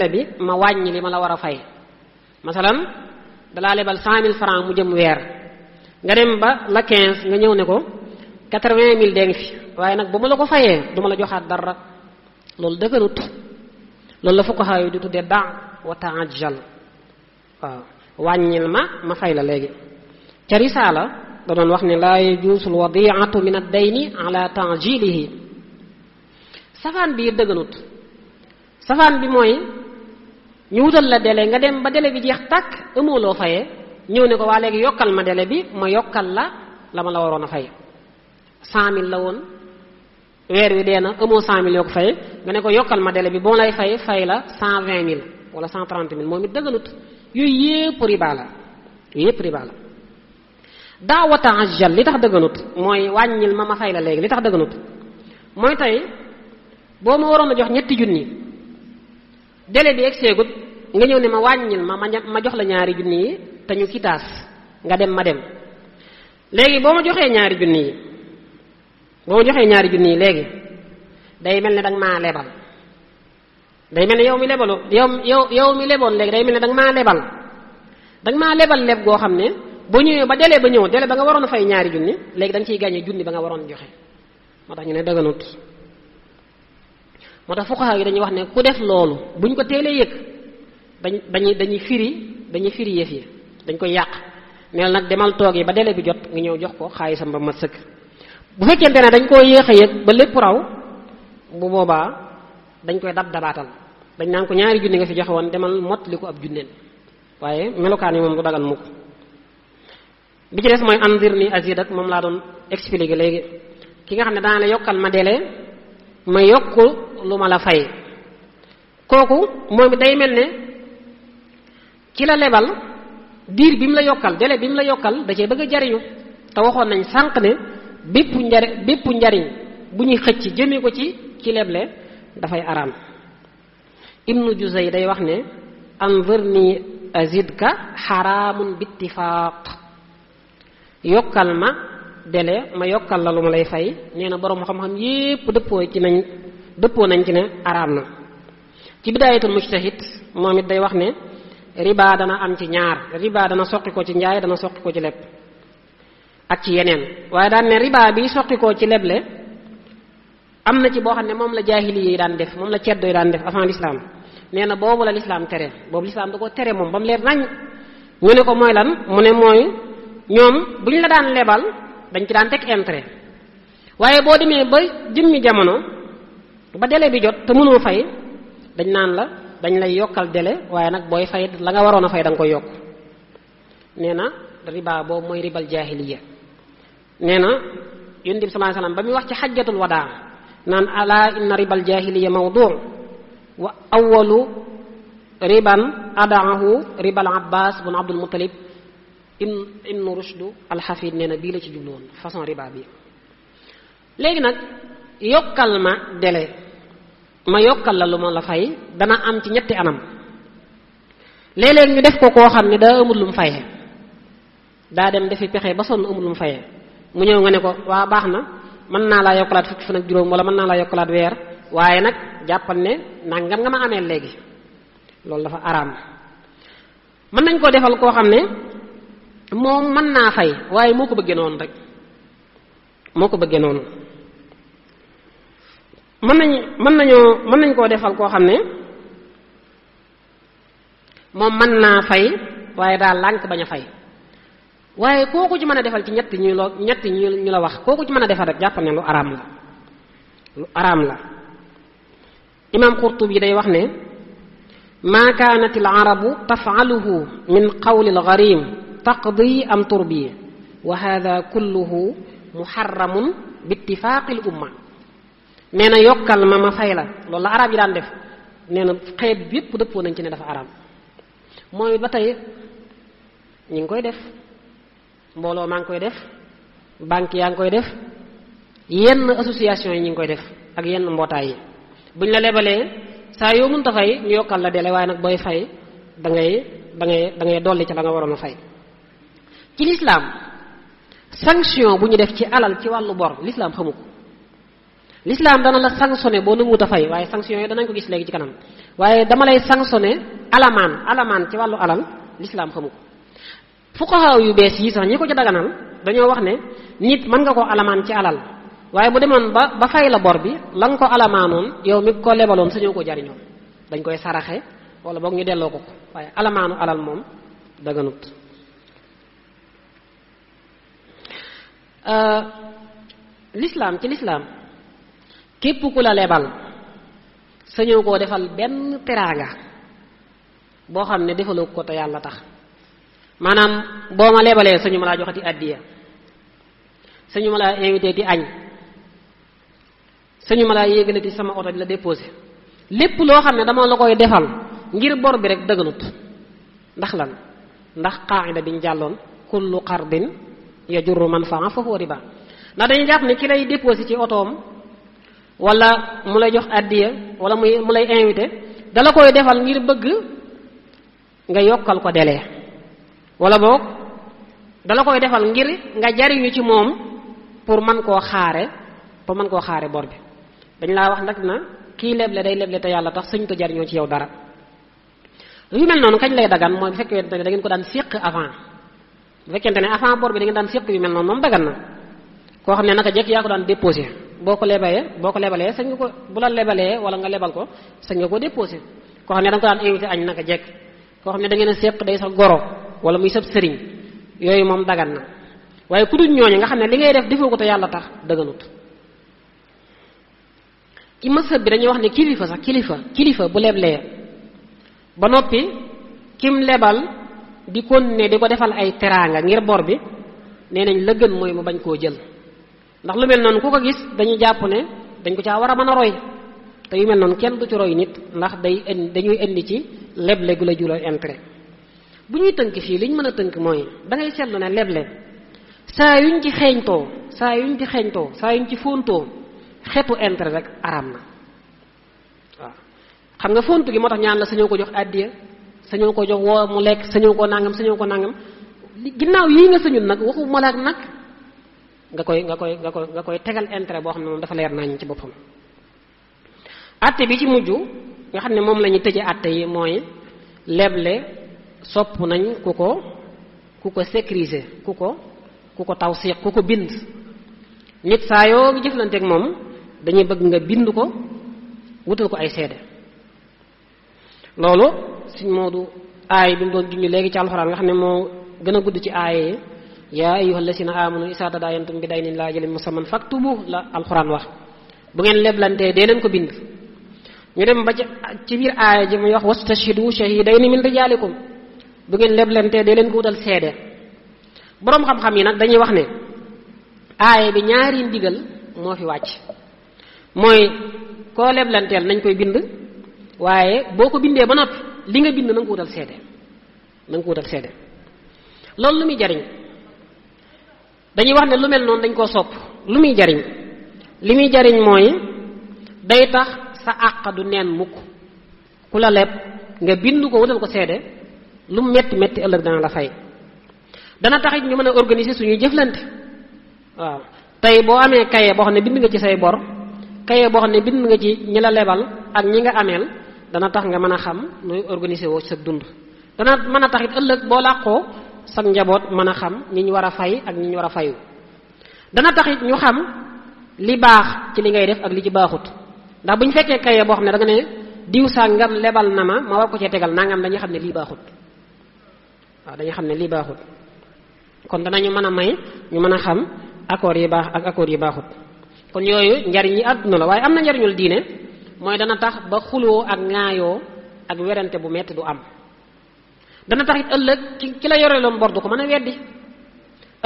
bi ma wàññi li ma la war a fay masalan dalaa lebal 100.000 francs mu jëm weer nga dem ba la 15 nga ñëw ne ko 80.000 dee ngi fi waaye nag bu ma la ko fayee du ma la joxaat dara loolu dëgganut loolu la fuqaha yi di tuddee wa ta'ajjal waaw wàññil ma fay la léegi. ca risaala da doon wax ne laa yajuusul wadi'atu min ad-dayni ala ta'jilihi safaan bi dëgganut safaan bi mooy ñu wutal la délai nga dem ba délai bi jeex tàkk amoo loo fayee ñëw ne ko waa léegi yokkal ma délai bi ma yokkal la ma la waroon a fay 100.000 la woon weer wi dee na amoo 100.000 yoo ko fayee nga ne ko yokkal ma délai bi boo lay fay la 120.000 wala 130.000 moom it dëgganut yooyu yépp riba la da'wa ta'ajjal li tax dëgganut mooy wàññil ma fay la léegi li tax dëgganut mooy tey boo ma waroon a jox 3 junni délai bi egg seegut nga ñëw ne ma wàññil ma jox la 2 junni yi te ñu kitaas nga dem ma dem léegi boo ma joxee 2 junni yi léegi day mel ne danga maa lebal day mel ne yow mi lebalu yow mi leboon léegi day mel ne danga maa lebal leb goo xam ne boo ñëwee ba délai ba ñëw délai ba nga waroon a fay ñaari junni léegi da nga ciy gàññe junni ba nga waroon joxe moo tax ñu ne daganut moo tax fuqaha yi dañuy wax ne ku def loolu buñ ko teelee yëg dañuy firi yëf yi dañ koy yàq neel nag demal toog yi ba délai bi jot nga ñëw jox ko xaalisam ba mat sëkk bu fekkente ne dañ koo yéex a yëg ba lépp raw bu boobaa dañ koy dabaatal dañ naan ko ñaari junni nga fi joxe woon demal mot li ko ab junneen waaye melokaan yi moom du dagan mukk bi ci des mooy andir ni azidak moom laa doon expliquer léegi ki nga xam ne dana la yokkal ma délai ma yokk lu ma la fay kooku moom it day mel ne ci la lebal diir bi mu la yokkal délai bi mu la yokkal da cee bëgg a jariñu te waxoon nañ sànq ne bépp njariñ bu ñuy xëcc jëmee ko ci leble dafay araam ibnu Juzay day wax ne anzirni azidka xaraamun bittifaaq yokkal ma délai ma yokkal la lu ma lay fay nee na boroom xam-xam yépp dëppoo nañ ci ne araam na ci bidaayatul mujtahid moom it day wax ne riba dana am ci ñaar riba dana soqi ko ci njaay dana soqi ko ci leb ak ci yeneen waaye daan ne riba bi soqi ko ci leble am na ci boo xam ne moom la jaahili yi daan def moom la ceddo yi daan def avant l'islam nee na boobu la l'islam tere boobu l'islam da ko tere moom ba mu leer nañ ñu ne ko mooy lan mu ne mooy ñoom bu ñu la daan lebal dañ ci daan teg intérêt waaye boo demee ba jëmmi jamono ba délai bi jot te mënoo fay dañ naan la dañ lay yokkal délai waaye nag booy fay la nga waroon a fay da nga koy yokk nee na riba boobu mooy ribal jaahiliya nee na yonent bi sallallahu alayhi wasallam ba muy wax ci xajjatul wadaa naan ala inna ribal jaahiliya mawdu' wa awwalu riban adaahu ribal abbas bun abdul muttalib ibnu rushdu alxafid nee na bii la ci jubluwoon façon riba bi léegi nag yokkal ma délai ma yokkal la lu ma la fay dana am ci ñetti anam léeg-léeg ñu def ko koo xam ne daa amul lu mu fayee daa dem defi pexe ba sonn amul lu mu fayee mu ñëw nga ne ko waa baax na mën naa laa yokkalaat fukki fan ak juróom wala mën naa laa yokkalaat weer waaye nag jàppal ne nangam nga ma amee léegi loolu dafa araam mën nañ koo defal koo xam ne moom mën naa fay waaye moo ko bëggee noonu rek moo ko bëggee noonu mën nañ koo defal koo xam ne moom mën naa fay waaye daal lànk bañ a fay waaye kooku ci mën a defal ci ñett ñu la wax kooku ci mën a defal rek jàppal ne lu araam la imaam Qurtubi day wax ne maa kaanat al arabu tafaaluhu min qawli al gharim taqdi am turbi wa hada kulluhu muharramun bi ittifaaqi al umma nee na yokkal ma fay la loolu la arab yi daan def nee na xeet bi yépp dëppoo nañ ci ne dafa araam mooy ba tey ñi ngi koy def mbooloo maa ngi koy def banque yaa ngi koy def yenn association yi ñu ngi koy def ak yenn mbootaay yi buñ la lebalee saa yoo mënta fay ñu yokkal la délai waaye nag booy fay da ngay dolli ca la nga waroon a fay ci l'islam sanction bu ñu def ci alal ci wàllu bor l'islam xamu ko l'islam dana la sanctionné boo nanguwut a fay waaye sanction yi danañ ko gis léegi ci kanam waaye dama lay sanctionné alamaan ci wàllu alal l'islam xamu ko fuqaha yu bees yi sax ñi ko ci daganal dañoo wax ne nit mën nga ko alamaan ci alal waaye bu demoon ba fay la bor bi la nga ko alamaanoon yow mi ko lebaloon sañoo ko jariñoo dañ koy saraxe wala boog ñu delloo ko waaye alamaanu alal moom daganut ci l'islam képp ku la lebal sañoo koo defal benn teraanga boo xam ne defaloo ko te yàlla tax maanaam boo ma lebalee sañu ma laa joxati addiya sañu ma laa invité di añ sañu ma laa yéegalati sama oto di la déposé lépp loo xam ne dama la koy defal ngir bor bi rek dëgganut ndax lan ndax qaa'ida biñ jàlloon kullu qardin yajurru manfaa fa huwa riba ndax dañuy jàpp ne ki lay déposé ci otoom wala mu lay jox addiya wala mu lay invité dala koy defal ngir bëgg nga yokkal ko délai wala boog dala koy defal ngir nga jariñu ci moom pour mën koo xaare bor bi dañ laa wax nag na kii leble day leble te yàlla tax sëñ ko jariñoo ci yow dara. yu mel noonu kañ lay dagan mooy bu fekkente ne da ngeen ko daan séq avant bu fekkente ne avant bor bi da ngeen daan séq yu mel noonu moom dagan na koo xam ne naka jekk yaa ko daan déposé boo ko lebalee sañ nga ko bu la lebalee wala nga lebal ko sañ nga ko déposé. koo xam ne da nga ko daan invité añ naka jekk koo xam ne da ngeen a séq day sa goro wala muy sab sëriñ yooyu moom dagan na waaye ku dul ñooñu nga xam ne li ngay def defoo ko te yàlla tax dëgganut. ci mësëb bi dañuy wax ne kilifa bu leblee ba noppi kim lebal di continuer di ko defal ay teraanga ngir bor bi nee nañ la gën mooy mu bañ koo jël ndax lu mel noonu ku ko gis dañuy jàpp ne dañ ko caa war a mën a roy te yu mel noonu kenn du ci roy nit ndax dañuy indi ci leble gu la jural intérêt. bu ñuy tënk fii li ñu mën a tënk mooy da ngay seetlu ne leble saa yuñ ci xeeñtoo saa yuñ ci fóontoo xeetu intérêt rek araam na waaw. xam nga fontu gi moo tax ñaan la sañoo ko jox àddiya sañoo ko jox woo mu lekk sañoo ko nangam ginnaaw yii nga sañul nag waxu malaak nag nga koy tegal intérêt boo xam ne moom dafa leer nañ ci boppam. àtte bi ci mujj nga xam ne moom la ñu tëje àtte yi mooy leble sopp nañ ku ko sécuriser ku ko tawsiq ku ko bind. nit saa yoo ngi jëflanteeg moom dañuy bëgg nga bind ko wutal ko ay seede. loolu suñ moodu aay bi mu doon junj léegi ci alxuraan nga xam ne moo gën a gudd ci aaya yi yaa ayyuhal lazina amanu isaa tadaayantum bi daynin ilaa ajalin musamman faktubu la alxuraan wax bu ngeen leblantee dee leen ko bind. ñu dem ba ci biir aaya ji muy wax wastashhidu shahidayni min rijaalikum bu ngeen leblantee dee leen ko wutal seede. boroom xam-xam yi nag dañuy wax ne aaya bi ñaari ndigal moo fi wàcc mooy koo leblanteel nañ koy bind waaye boo ko bindee ba noppi li nga bind na nga ko wutal seede loolu lu muy jariñ dañuy wax ne lu mel noonu dañ koo sopp lu muy jariñ li muy jariñ mooy day tax sa àq du neen mukk ku la leb nga bind ko wutal ko seede lu metti metti ëllëg dana la fay. dana taxit ñu mën a organiser suñuy jëflante waaw tey boo amee kaye boo xam ne bind nga ci say bor kaye boo xam ne bind nga ci ñi la lebal ak ñi nga ameel dana tax nga mën a xam nooy organiser woo sa dund. dana mën a taxit ëllëg boo làqoo sa njaboot mën a xam ñi ñu war a fay ak ñi ñu war a fayu. dana taxit ñu xam li baax ci li ngay def ak li ci baaxut ndax bu ñu fekkee kaye boo xam ne da nga ne diw sàngam lebal na ma war ko cee tegal nangam dañuy xam ne lii baaxut waaw dañuy xam ne lii baaxut. kon danañu mën a may ñu mën a xam accords yi baax ak accords yi baaxut. kon yooyu njariñ yi àdduna la waaye am na njariñul diine mooy dana tax ba xuloo ak ŋaayoo ak werante bu metti du am. dana tax it ëllëg ci la yoreeloon bor du ko mën a weddi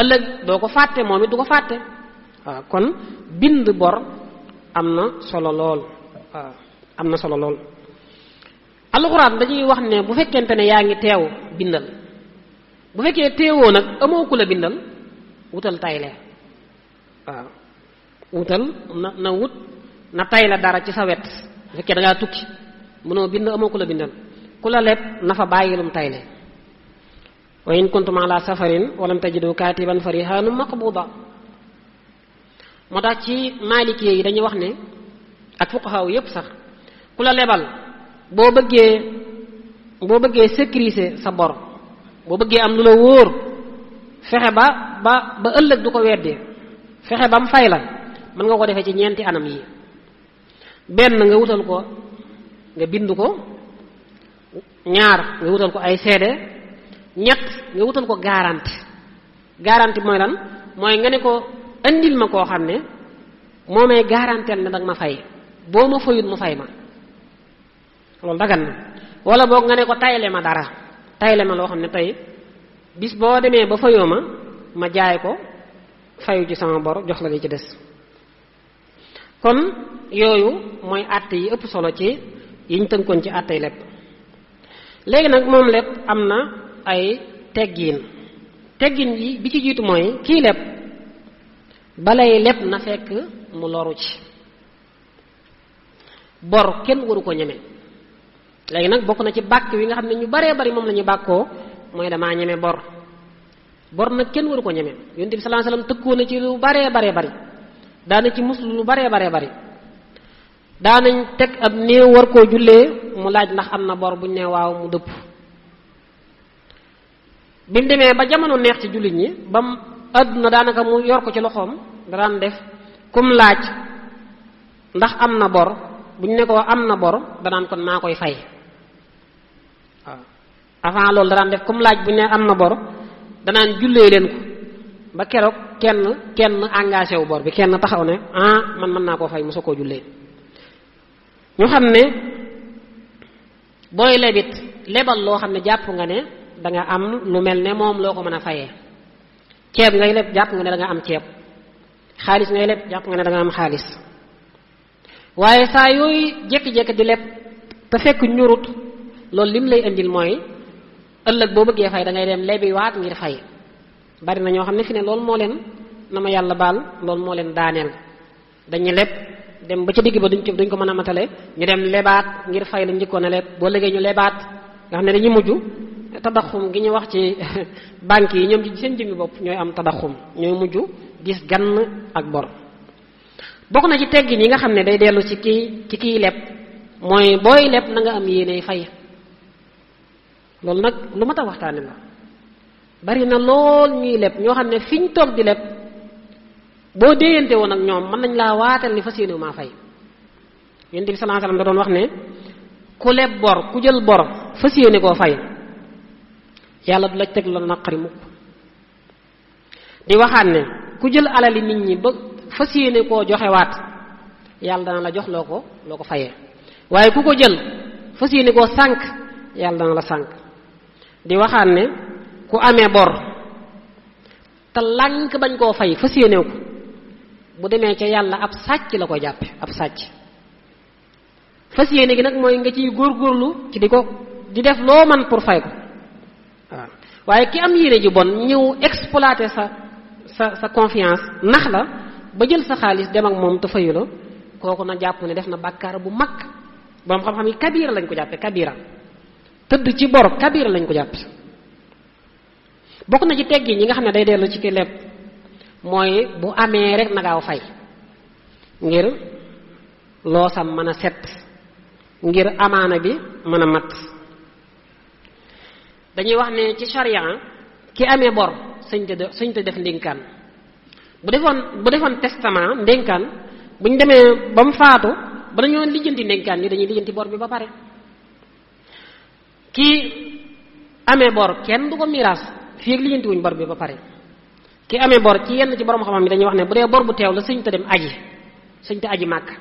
ëllëg doo ko fàtte moom it du ko fàtte waaw. kon bind bor am na solo lool waaw am na solo lool. alxuraan dañuy wax ne bu fekkente ne yaa ngi teew bindal bu fekkee teewoo nag amoo ku la bindal wutal tayle waaw wutal na wut na tayle dara ci sa wet bu fekkee da ngaa tukki mënoo bind amoo ku la bindal ku la leb na fa bàyyilum tayle. wa in kuntum ala safarin walam tajidu katiban fa rihanum maqbuda moo tax ci maalikee yi dañuy wax ne ak fuqahaa yépp sax ku la lebal boo bëggee sécuriser sa bor boo bëggee am lu la wóor fexe ba ëllëg du ko weddee fexe ba mu fay la mën nga ko defee ci ñeenti anam yi. benn nga wutal ko nga bind ko, ñaar nga wutal ko ay seede, ñett nga wutal ko garanti mooy lan mooy nga ne ko andil ma koo xam ne moo may garanteel ne danga ma fay boo ma fayut mu fay ma loolu dagan na. wala boog nga ne ko tayle ma dara tayle ma loo xam ne tey bis boo demee ba fayoo ma jaay ko fayu ci sama bor jox la li ci des. kon yooyu mooy àtte yi ëpp solo ci yiñ tënkoon ci àttey leb. léegi nag moom leb am na ay teggin yi bi ci jiitu mooy kii leb balay leb na fekk mu loru ci bor kenn waru ko ñeme. léegi nag bokk na ci bàkk wi nga xam ne ñu baree bari moom la ñu bàkkoo mooy damaa ñeme bor nag kenn waru ko ñeme. Yonent bi sallallahu alayhi wasallam tëkkoo na ci lu baree bari daana ci muslu lu baree bari daanañ teg ab néew war koo jullee mu laaj ndax am na bor buñ ne waaw mu dëpp. bi mu demee ba jamono neex ci jullit ñi ba mu àdduna daanaka mu yor ko ci loxoom da daan def kum laaj ndax am na bor buñ ne ko am na bor danaan kon maa koy fay waaw. avant loolu da daan def kum laaj buñ ne am na bor danaan jullee leen ko ba keroog kenn engagé wu bor bi kenn taxaw ne man mën naa koo fay mosoo koo jullee. ñu xam ne booy lebit lebal loo xam ne jàpp nga ne da nga am lu mel ne moom loo ko mën a fayee. ceeb ngay leb jàpp nga ne da nga am ceeb, xaalis ngay leb jàpp nga ne da nga am xaalis. waaye saa yooyu jékki-jékki di leb te fekk ñurut loolu lim lay indil mooy ëllëg boo bëggee fay da ngay dem lebi waat ngir fay. bari na ñoo xam ne fi ne loolu moo leen na ma yàlla baal loolu moo leen daaneel. dañuy leb dem ba ca digg ba duñ ko mën a matale ñu dem lebaat ngir fay la njëkkoon a leb boo léegi ñu lebaat nga xam ne dañuy mujj tadaxum gi ñu wax ci banque yi ñoom ci seen jëmmi bopp ñooy am tadaxum ñooy mujj gis gann ak bor. bokk na ci teggin yi nga xam ne day dellu ci kiy leb mooy booy leb na nga am yéene fay. loolu nag lu mat a waxtaane la bari na lool ñuy leb ñoo xam ne fiñ toog di leb boo déyante woon ak ñoom mën nañ laa waatal ni fas yéene maa fay. Yonent bi sallallahu alayhi wasallam da doon wax ne ku leb bor ku jël bor fas yéene koo fay yàlla du la teg la naqari mukk. di waxaat ne ku jël alali nit ñi ba fas yéene koo joxewaat yàlla dana la jox loo ko fayee waaye ku ko jël fas yéene koo sànk yàlla dana la sànk. di waxaat ne ku amee bor te lànk bañ koo fay fas yéenew ko bu demee ca yàlla ab sàcc la ko jàppe ab sàcc. fas yéene gi nag mooy nga ciy góorgóorlu ci di def loo man pour fay ko waaw. waaye ki am yéene ji bon ñëw exploiter sa confiance nax la ba jël sa xaalis dem ak moom te fayu la kooku na jàpp ne def na bàkkaar bu mag. borom xam-xam yi kabira lañ ko jàppe kabira tëdd ci bor kabira lañ ko jàppe. bokk na ci teggi ñi nga xam ne day dellu ci ki leb mooy bu amee rek na gaaw fay ngir loosam mën a set ngir amaana bi mën a mat. dañuy wax ne ci charia ki amee bor sëñ te def ndénkaan bu defoon testament ndénkaan buñ demee ba mu faatu ba dañoo lijjanti ndénkaan ni dañuy lijjanti bor bi ba pare. kii amee bor kenn du ko miraas fii ak lijjanti wuñ bor bi ba pare. ki amee bor ci yenn ci borom xam-xam yi dañuy wax ne bu dee bor bu teew la sëñ te dem aji màkka.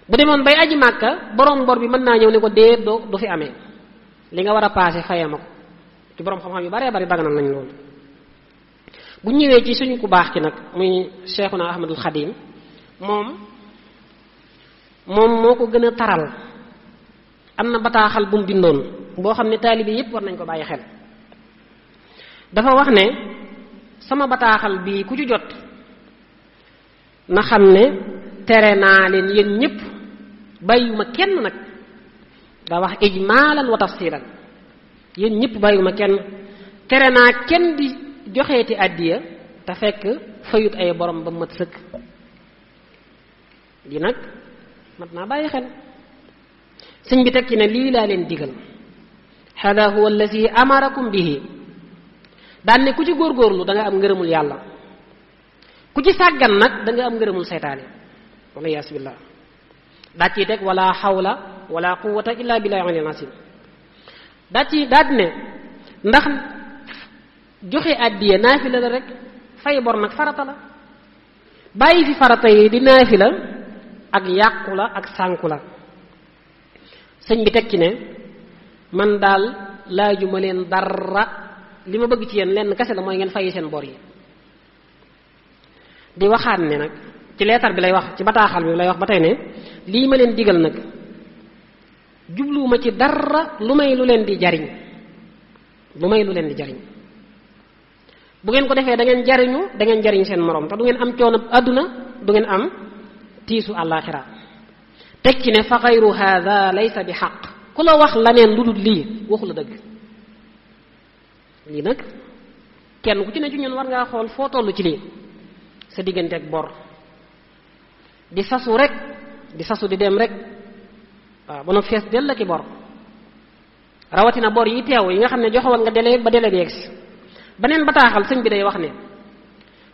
bu demoon bay aji màkka borom bor bi mën naa ñëw ne ko dee du fi amee li nga war a paase fayee ma ko ci borom xam-xam yu baree bari daganal nañ loolu. bu ñëwee ci suñu ku baax ki nag muy Cheikhuna Ahmadul Xadim moom moo ko gën a taral. am na bataaxal bu mu bindoon boo xam ne taalibe yépp war nañ ko bàyyi xel. dafa wax ne sama bataaxal bii ku ci jot na xam ne tere naa leen yéen ñépp bàyyiwuma kenn nag daa wax ijmaalan wa tafsilan yéen ñépp bàyyiwuma kenn tere naa kenn di joxeeti àddiya te fekk fayut ay borom ba mat sëkk. di nag mat naa bàyyi xel. sëñ bi teg ci ne lii laa leen digal hada huwa allazi amarakum bihi daan ne ku ci góorgóorlu da nga am ngërëmul yàlla ku ci sàggan nag da nga am ngërëmul seytaane wala yaas billah. daat ciy teg wala hawla wala quwwata illa billahi al-aliyyil azim. daat ne ndax joxe àddiya naafila la rek fay bor nag farata la. bàyyi fi farata yi di naafila ak yàqu la ak sànku la. sëñ bi teg ci ne man daal laajuma leen dara li ma bëgg ci yéen lenn kese la mooy ngeen fay seen bor yi. di waxaat ne nag ci leetar bi lay wax ci bataaxal bi lay wax ba tey ne lii ma leen digal nag jubluwuma ci dara lu may lu leen di jariñ bu ngeen ko defee da ngeen jariñ seen moroom te du ngeen am coono àdduna du ngeen am tiisu àllaaxira. teg ci ne fa xayru hada laysa bi xaq ku la wax laneen lu dul lii waxu la dëgg. lii nag kenn ku ci ne ci ñun war ngaa xool foo toll ci lii sa diggante ak bor di sasu rek di sasu di dem rek waaw ba noppi fees dell la ki bor rawatina bor yi teew yi nga xam ne joxewoon nga délai ba délai bi yegsi beneen bataaxal sëñ bi day wax ne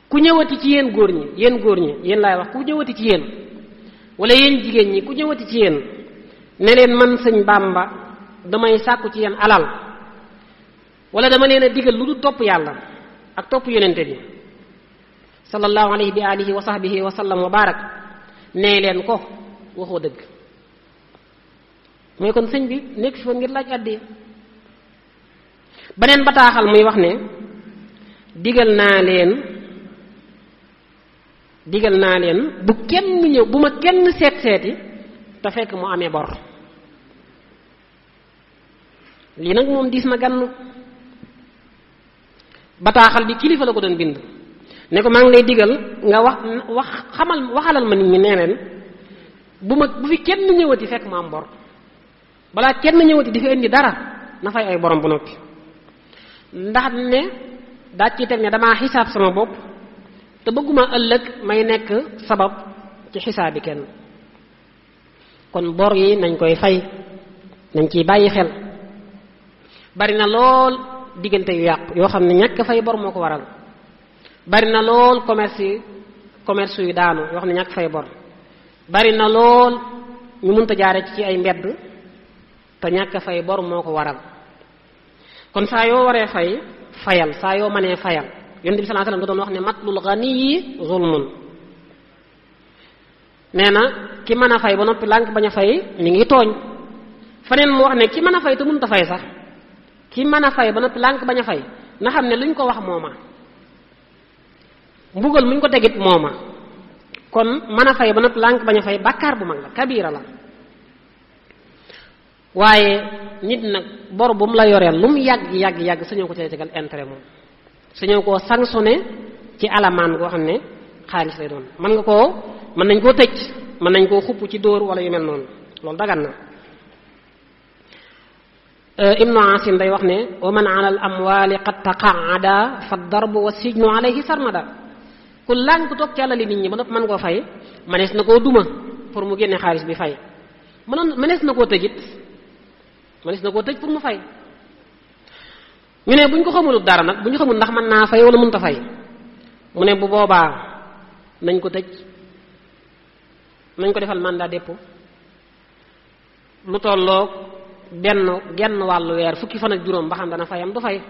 ku ñëwati ci yéen góor ñi yéen laay wax ku ñëwati ci yéen wala yéen jigéen ñi ku ñëwati ci yéen ne leen man sëñ Bàmba damay sàkku ci yéen alal wala dama leen a digal lu dul topp yàlla ak topp yonente bi sallallahu alayhi bi alihi wa sahbihi wa sallam wa barak nee leen ko waxoo dëgg mooy kon sëñ bi nekk fi woon ngir laaj àddiya beneen bataaxal muy wax ne digal naa leen bu kenn ñëw bu ma kenn seeti te fekk mu amee bor lii nag moom diis na gann bataaxal bi kilifa la ko doon bind ne ko maa ngi lay digal nga waxalal ma nit ñi nee leen bu fi kenn ñëwati fekk mu am bor balaa kenn ñëwati di fi indi dara na fay ay borom bu noppi ndax ne daa ci teg ne damaa xisaab sama bopp te bëgguma ëllëg may nekk sabab ci xisaab bi kenn kon bor yi nañ koy fay nañ ciy bàyyi xel bari na lool diggante yu yàqu yoo xam ne ñàkk fay bor moo ko waral bari na lool commerce yu daanu yoo xam ne ñàkk fay bor bari na lool ñu mënta jaare ci ay mbedd te ñàkk fay bor moo ko waral kon saa yoo waree fayal saa yoo mënee fayal yonent bi sallallahu alayhi wasallam da doon wax ne matlul ghaniyi zulmun nee na ki mën a fay ba noppi lànk bañ a fay mi ngi tooñ faneen mu wax ne ki mën a fay te mënut a fay sax ki mën a fay ba noppi lànk bañ a fay na xam ne luñ ko wax mooma mbugal muñ ko tegit mooma kon mën a fay ba noppi lànk bañ a fay bàkkaar bu mag la kabira la waaye nit nag bor bu mu la yoreel lu mu yàgg sañoo ko cay tegal intérêt moom sañoo koo sanctionné ci alamaan goo xam ne xaalis lay doon mën nañ koo tëj mën nañ koo xupp ci dóor wala yu mel noonu loolu dagan na ibnu asim day wax ne wa man ala al amwali qad taqaada fa darbu wa sijnu alayhi sarmada ku lànk toog ci alali nit ñi ba nopp mën koo fay mënees na koo duma pour mu génne xaalis bi fay mënees na koo tëjit mënees na koo tëj pour mu fay ñu ne bu ñu ko xamul dara nag bu ñu xamul ndax mën naa fay wala mënta fay mu ne bu boobaa nañ ko tëj nañ ko defal mandat dépôt lu tolloo genn wàllu weer fukki fan ak juróom ba xam dana fayam du fay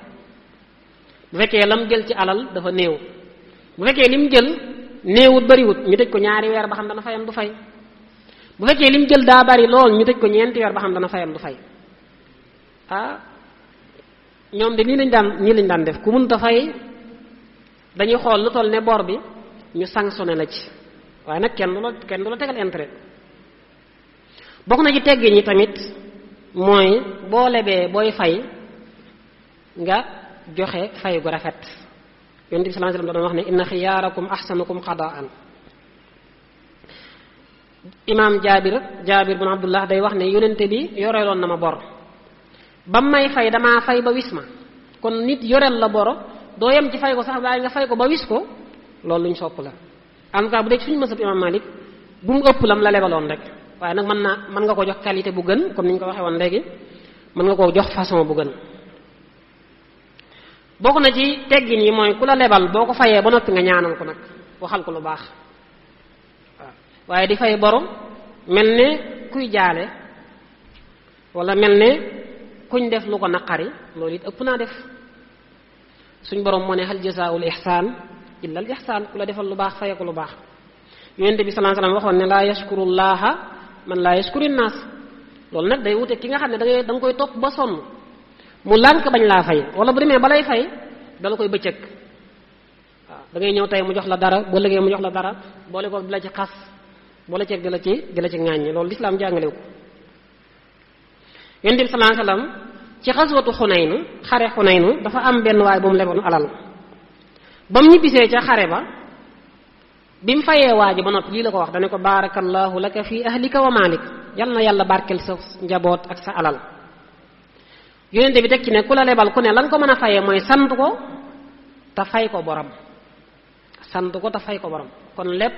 bu fekkee lam jël ci alal dafa néew bu fekkee lim jël néewut bariwut ñu tëj ko 2 weer ba xam dana fayam du fay bu fekkee lim jël daa bari lool ñu tëj ko 4 weer ba xam dana fayam du fay ñoom de nii lañ daan def ku mënta fay dañuy xool lu toll ne bor bi ñu sanctionné la ci waaye nag kenn du la tegal intérêt bokk na ci teggin ñi tamit mooy boo lebee booy fay nga joxe fay gu rafet yonent bi sallallahu alayhi wasallam da doon wax ne inna xiyaarakum ahsanukum qadaan imaam jaabir bin abdullah day wax ne yonente bi yoreeloon na ma bor ba may fay damaa fay ba wis ma kon nit yoreel la boro doo yem ci fay ko sax waaye nga fay ko ba wis ko loolu luñ sopp la en tout cas bu dee suñu mësab imam Malik bu mu ëpp lam la lebaloon rek waaye nag mën nga ko jox qualité bu gën comme ni ñu ko waxee woon léegi mën nga koo jox façon bu gën bokk na ci teggin yi mooy ku la lebal boo ko fayee ba noppi nga ñaanal ko nag waxal ko lu baax waaw waaye di fay boro mel ne kuy jaale wala mel ne kuñ def lu ko naqari loolu it ëpp naa def suñ borom moo ne hal jazaa'ul ihsaan illa al ihsaan ku la defal lu baax fayee ko lu baax yonent bi sallallahu alayhi wasallam waxoon ne laa yashkurullaha man laa yashkuri naas loolu nag day wute ki nga xam ne da nga koy topp ba sonn mu lànk bañ laa fay wala bu demee ba lay fay dala koy bëccëg waaw da ngay ñëw tey mu jox la dara boo lëgee mu jox la dara boole ko di la ci xas boole ceeg di la ci ŋàññi loolu lislaam jàngalewu ko yonent bi sallallahu alayhi wasallam ci xaswatu Xunayn xare Xunayn dafa am benn waay bu mu leboon alal ba mu ñibbisee ca xare ba bi mu fayee waa ji ba noppi lii la ko wax dane ko barakallahu laka fi ahlika wa malik yal na yàlla barkel sa njaboot ak sa alal yonente bi teg ci ne ku la lebal ku ne lan ko mën a fayee mooy sant ko te fay ko borom kon lépp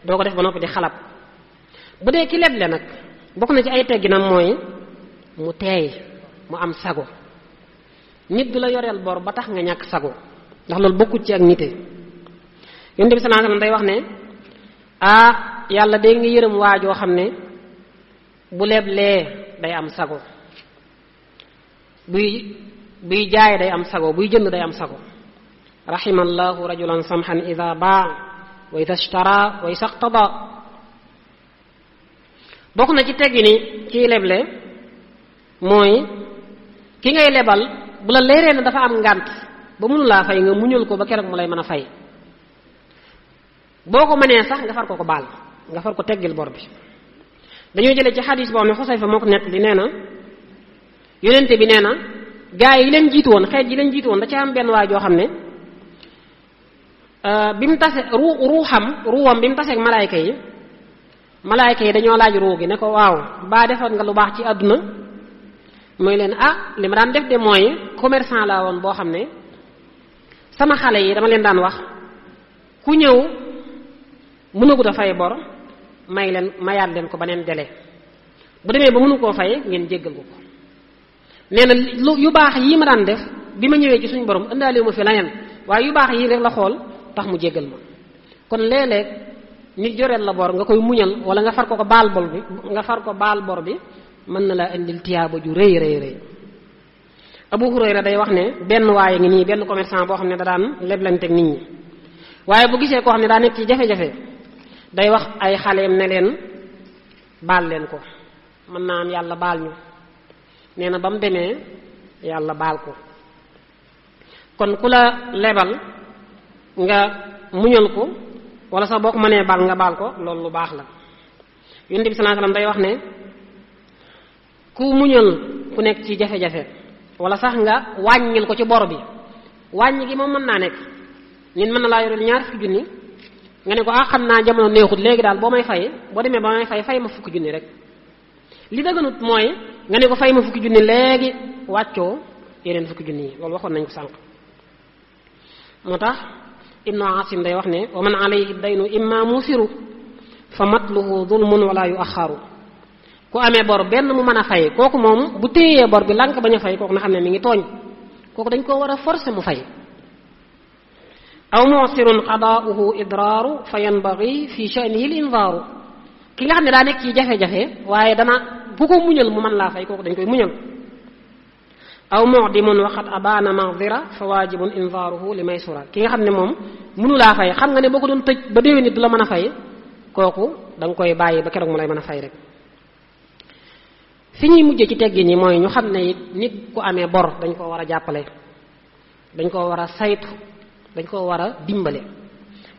doo ko def ba noppi di xalab bu dee ki leble nag bokk na ci ay tegginam mooy mu teey mu am sago. nit du la yoreel bor ba tax nga ñàkk sago ndax loolu bokkut ci ak nite. Yonent bi sallallahu alayhi wasallam day wax ne yàlla day nga yërëm waajoo xam ne bu leblee day am sago, buy jaay day am sago, buy jënd day am sago. rahimallahu rajulan samhan idha baa wa idha ishtara wa idha iqtada. bokk na ci teggi ni ciy leble mooy ki ngay lebal bu la leeree ne dafa am ngànt ba mënu laa fay nga muñal ko ba keroog mu lay mën a fay. boo ko mënee sax nga far ko baal, nga far ko teggil bor bi. dañoo jëlee ci xadis boo xam ne Xusayfa moo ko nekk li nee na yonente bi nee na gaa yi leen jiitu woon, xeet yi leen jiitu woon da ci am benn waay joo xam ne bi mu tase ruuwam bi mu taseeg malaayka yi dañoo laaj ruu gi ne ko waaw baa defoon nga lu baax ci àdduna. mooy leen li ma daan def de mooy commerçant laa woon boo xam ne sama xale yi dama leen daan wax ku ñëw mënagut a fay bor mayaat leen ko beneen délai, bu demee ba mënu koo fay ngeen jéggal ko. nee na yu baax yii ma daan def bi ma ñëwee ci suñu borom ëndaale ma fi leneen, waaye yu baax yii rek la xool tax mu jéggal ma. kon léeg-léeg nit joreel la bor nga koy muñal wala nga far ko baal bor bi mën na laa indil tiyaaba ju rëy rëy rëy. Abu Hurayra day wax ne benn waaye ngi nii, benn commerçant boo xam ne da daan leblanteeg nit ñi, waaye bu gisee koo xam ne daa nekk ci jafe-jafe day wax ay xaleem ne leen baal leen ko, mën naa am yàlla baal ñu. nee na ba mu demee yàlla baal ko. kon ku la lebal nga muñal ko wala sax boo ko mënee baal nga baal ko, loolu lu baax la. Yonent bi sallallahu alayhi wasallam day wax ne ku muñal ku nekk ci jafe-jafe wala sax nga wàññil ko ci bor bi, wàññi gi moom mën naa nekk nit mën na laa yoreel 20 junni nga ne ko xam naa jamono neexut léegi daal boo demee ba may fay ma 10 junni rek. li dëgganut mooy nga ne ko fay ma 10 junni léegi wàccoo yeneen 10 junni yi, loolu waxoon nañ ko sànq. moo tax Ibnu Asim day wax ne wa man alayhi daynu imma musiru fa matluhu zulmun wala yuaxaru. ku amee bor benn mu mën a fay kooku moom bu téyee bor bi lànk bañ a fay kooku na xam ne mi ngi tooñ, kooku dañ koo war a forcer mu fay. aw mu'sirun qadaa'uhu idraaru fa yanbaghi fi sha'nihi al-inzaaru. ki nga xam ne daa nekk ci jafe-jafe waaye bu ko muñal mu mën laa fay kooku dañ koy muñal. aw mu'dimun wa qad abaana ma'dhira fa waajibun inzaaruhu li maysura. ki nga xam ne moom mënu laa fay, xam nga ne boo ko doon tëj ba déwén nit du la mën a fay, kooku da nga koy bàyyi ba keroog mu lay mën a fay rek. fi ñuy mujjee ci teggin yi mooy ñu xam ne it nit ku amee bor dañ koo war a jàppale, dañ koo war a saytu, dañ koo war a dimbale.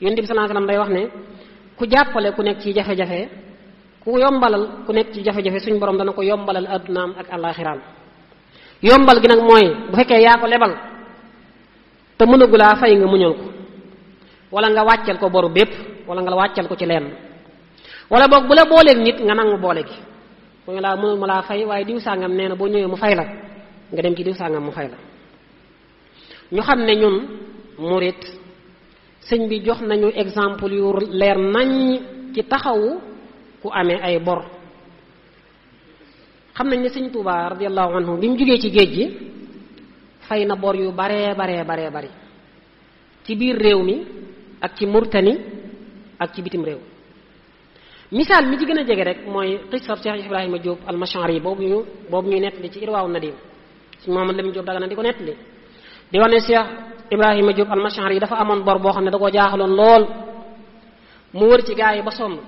Yonent bi sallallahu alayhi wasallam day wax ne ku jàppale ku nekk ci jafe-jafe, ku yombalal ku nekk ci jafe-jafe suñ borom dana ko yombalal addunaam ak àllaaxiraam. yombal gi nag mooy bu fekkee yaa ko lebal te mënagulaa fay nga muñal ko, wala nga wàccel ko boru bépp, wala nga wàccel ko ci lenn, wala boog bu la booleeg nit nga nangu boole gi. mu ngi laa mënul ma laa fay waaye diw sàngam nee na boo ñëwee mu fay la, nga dem ci diw sàngam mu fay la. ñu xam ne ñun murit sëñ bi jox nañu exemple yu leer nañ ci taxawu ku amee ay bor. xam nañ ne sëñ Tuubaa radiyallahu anhu bi mu jógee ci géej gi fay na bor yu baree bari ci biir réew mi ak ci Murtani ak ci bitim réew. misaal mi ci gën a jege rek mooy xisab Cheikh Ibrahima Diop al-Mash'ari boobu ñuy nettali ci Irwaaw Nadim si Muhammad Lamin Diop Dagana di ko nettali di wax ne Cheikh Ibrahima Diop al-Mash'ari dafa amoon bor boo xam ne da koo jaaxaloon lool. mu wër ci gaa yi ba sonn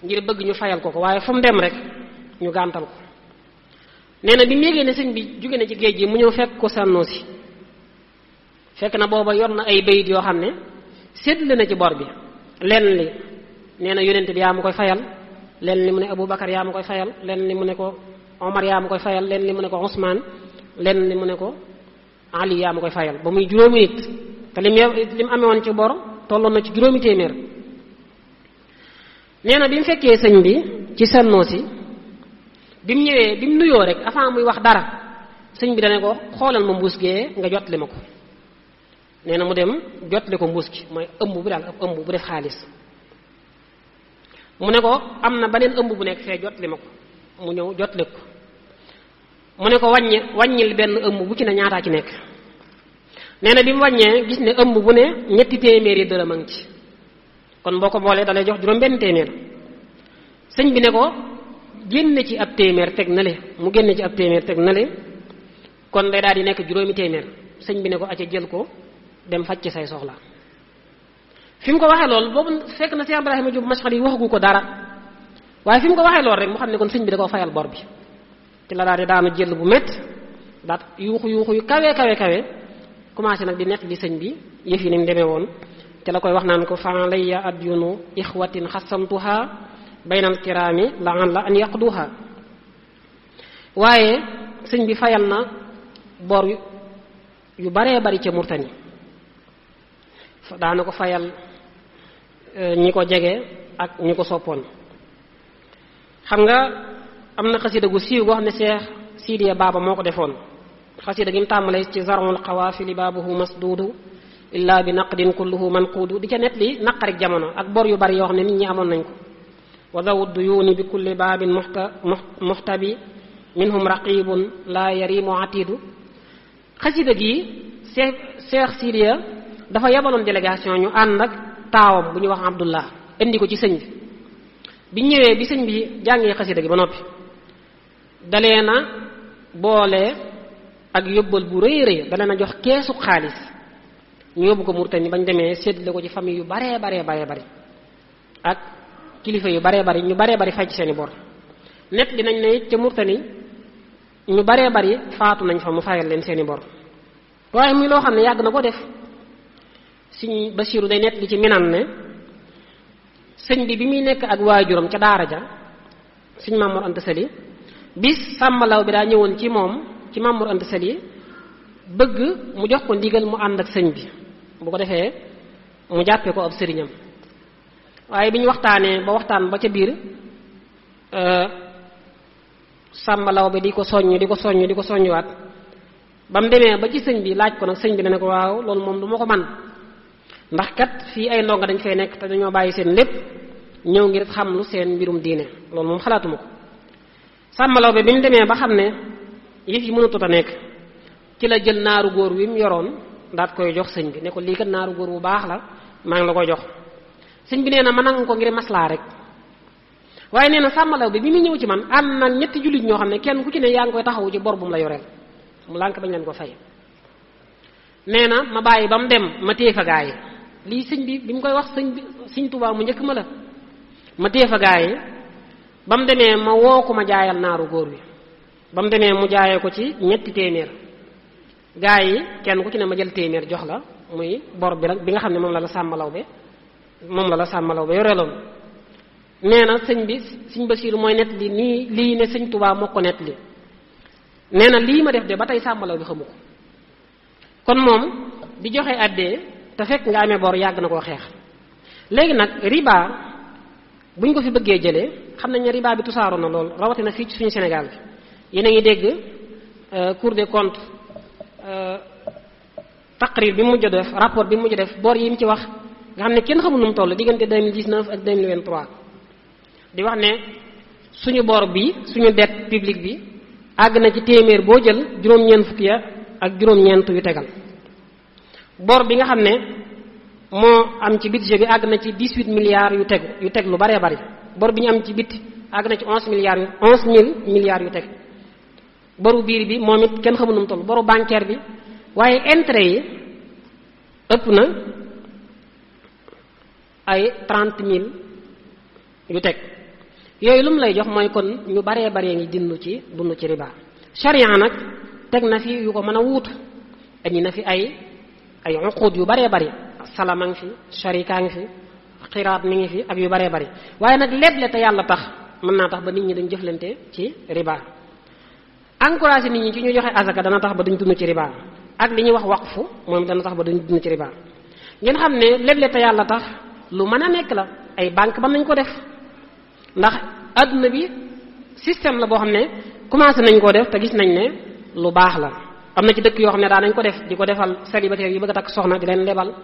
ngir bëgg ñu fayal ko waaye fu mu dem rek ñu gàntal ko. nee na bi mu yégee ne sëñ bi jóge na ci géej gi mu ñëw fekk ko Sànnoosi, fekk na booba yor na ay bayit yoo xam ne séddale na ci bor bi. lenn li nee na yonent bi yaa ma koy fayal, lenn li mu ne Abubakar yaa ma koy fayal, lenn li mu ne ko Omar yaa ma koy fayal, lenn li mu ne ko Ousmane, lenn li mu ne ko Ali yaa ma koy fayal, ba muy juróomi nit te lim amee woon ci bor tolloon na ci 5 téeméer. nee na bi mu fekkee sëñ bi ci Sànnoosi bi mu ñëwee bi mu nuyoo rek avant muy wax dara sëñ bi dane ko xoolal ma mbuus gee nga jotli ma ko. nee na mu dem jotli ko mbuus gi mooy ëmb bu daal ab ëmb bu def xaalis. mu ne ko am na beneen ëmb bu nekk fee jot li ma ko mu ñëw jot li ko mu ne ko wàññil benn ëmb bu ci ne ñaataa ci nekk. nee na bi mu wàññee gis ne ëmb bu ne ñetti téeméeri dërëm a ngi ci kon boo ko boolee dalay jox juróom benn téeméer. sëñ bi ne ko génne ci ab téeméer teg na le mu génne ci ab téeméer teg na le kon day daal di nekk juróomi téeméer. sëñ bi ne ko acca jël ko dem faj ci say soxla. fi mu ko waxee loolu boobu fekk na Cheikh Ibrahima Diop Mashhad yi waxagu ko dara waaye fi mu ko waxee loolu rek mu xam ne kon sëñ bi da koo fayal bor bi ci la daal di daanu jël bu métti daat yuuxu yu kawe commencé nag di nett li sëñ bi yëf yi ni mu demee woon te la koy wax naan ko fa layya adyunu ixwatin xasamtuha baynal kiraami la an yaqduha. waaye sëñ bi fayal na bor yu baree bari ca Murtani daana ko fayal ñi ko jege ak ñi ko soppoon. xam nga am na xasida gu siiw goo xam ne Cheikh Sidiya Baba moo ko defoon xasida gi mu tàmbalee ci zarul xawaafili baabuhu masduudu illa bi naqdin kulluhu manquudu di ca net li naqarik jamono ak bor yu bari yoo xam ne nit ñi amoon nañ ko. wa dawu duyuuni bi kulli baabin muxtabi minhum raqibun la yarimu atidu. xasida gi Cheikh Sidiya dafa yabaloon délégation ñu ànd ak taawam bu ñuy wax Abdullah indi ko ci sëñ bi ñëwee bi sëñ bi jàngee xasida gi ba noppi dalee na boole ak yóbbal bu rëy dalee na jox keesu xaalis ñu yóbbu ko Murtani bañ demee séddale ko ci famille yu baree bari ak kilifa yu baree bari ñu baree bari fay ci seeni bor. net dinañ ne it ca Murtani ñu baree bari faatu nañ fa mu fayal leen seeni bor waaye muy loo xam ne yàgg na ko def. Sëñ Basiiru day nett li ci Minan ne sëñ bi muy nekk ak waajuram ca daara ja sëñ Mamour Anta Sali bis sàmmalaw bi daa ñëwoon ci moom ci Mamour Anta Sali bëgg mu jox ko ndigal mu ànd ak sëñ bi bu ko defee mu jàppee ko ab sëriñam. waaye bi ñu waxtaanee ba waxtaan ba ca biir sàmmalaw bi di ko soññuwaat ba mu demee ba ci sëñ bi laaj ko nag sëñ bi ne ko waaw loolu moom du ma ko man ndax kat fii ay ndonga dañ fay nekk te dañoo bàyyi seen lépp ñëw ngir xam lu seen mbirum diine loolu moom xalaatuma ko. sàmmalaw bi mu demee ba xam ne yëf yi mënatut a nekk ci la jël naaru góor wi mu yoroon daat koy jox sëñ bi ne ko lii kat naaru góor bu baax la maa ngi la koy jox. sëñ bi nee na ma nangu ko ngir maslaa rek waaye nee na sàmmalaw bi mu ñëw ci man am na ñetti jullit ñoo xam ne kenn ku ci ne yaa ngi koy taxawu ci bor bu mu la yoreel mu lànk bañ leen ko fay. nee na ma bàyyi ba mu dem ma téye fa gaa yi lii sëñ bi mu koy wax sëñ Tuubaa mu njëkk ma téye fa gaa yi ba mu demee ma woo ko ma jaayal naaru góor wi ba mu demee mu jaayee ko ci ñetti téeméer gaa yi kenn ku ci ne ma jël téeméer jox la muy bor bi rek bi nga xam ne moom la la sàmmalaw ba yoreeloon. nee na sëñ Basiiru mooy nett li nii lii ne sëñ Tuubaa moo ko nett li nee na lii ma def de ba tey sàmmalaw bi xamu ko kon moom di joxe àddee te fekk nga amee bor yàgg na koo xeex. léegi nag riba buñ ko fi bëggee jëlee xam nañ ne riba bi tusaaroo na lool rawatina fii ci suñu Sénégal bi yéen a ngi dégg Cour des comptes taqrir bi mu mujj def rapport bi mu mujj def bor yi mu ci wax nga xam ne kenn xamul nu mu toll diggante 2019 ak 2023 di wax ne suñu bor bi suñu dette publique bi àgg na ci téeméer boo jël juróom-ñeent fukki ya ak juróom-ñeent yu tegal. bor bi nga xam ne moo am ci budget bi àgg na ci 18 milliards yu teg lu baree bari bor bi ñu am ci biti àgg na ci 11 milliards yu teg. boru biir bi moom it kenn xamul nu mu toll boru bancaire bi waaye intérêt yi ëpp na ay 30 000 yu teg yooyu lu mu lay jox mooy kon ñu baree baree ngi dund ci riba. charia nag teg na fi yu ko mën a wuutu indi na fi ay uqud yu baree bari salama ngi fi sharika ngi fi xiraat mi ngi fi ak yu baree bari waaye nag leble te yàlla tax mën naa tax ba nit ñi dañ jëflante ci riba. encouragé nit ñi ci ñu joxe azaka dana tax ba duñ dund ci riba ak li ñuy wax waqfu moom dana tax ba duñ dund ci riba. ngeen xam ne leble te yàlla tax lu mën a nekk la ay banque ban nañ ko def ndax adduna bi système la boo xam ne commencé nañ koo def te gis nañ ne lu baax la. am na ci dëkk yoo xam ne daa nañ ko def di ko defal célibataire yi bëgg a takk soxna di leen lebal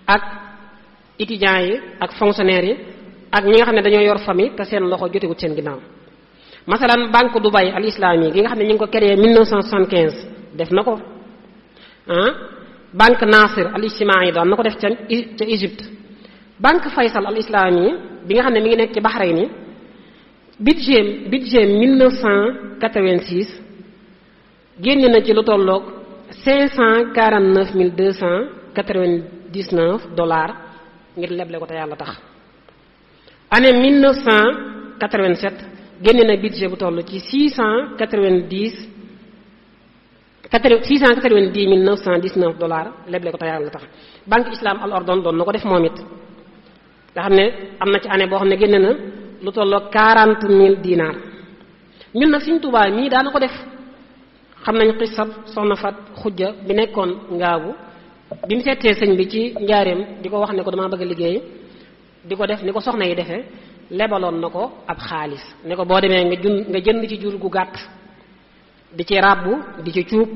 ak étudiants yi ak fonctionnaires yi ak ñi nga xam ne dañoo yor famille te seen loxo jotewut seen ginnaaw. masalan banque Dubai al islami gi nga xam ne ñu ngi ko créé 1975 def na ko banque Nasir al ijtimai daan na ko def ca Égypte. banque Faysal al islami bi nga xam ne mi ngi nekk ci Bahreïn budget 1986 génne na ci lu tolloog $549,299 ngir leble ko te yàlla tax. année 1987 génne na budget bu toll ci $690,919 leble ko te yàlla tax. banque islam al ordon doon na ko def moom it nga xam ne am na ci année boo xam ne génne na lu tolloog 40,000 dinar. ñun nag Sëriñ Tuubaa mii daana ko def. xam nañ xisab soxna Fat Xujja bi nekkoon ngaabu bi mu seetee sëñ bi ci njaareem di ko wax ne ko damaa bëgg a liggéey di ko def ni ko soxna yi defee lebaloon na ko ab xaalis ne ko boo demee nga jënd ci jur gu gàtt di ci ràbbu di ci cuub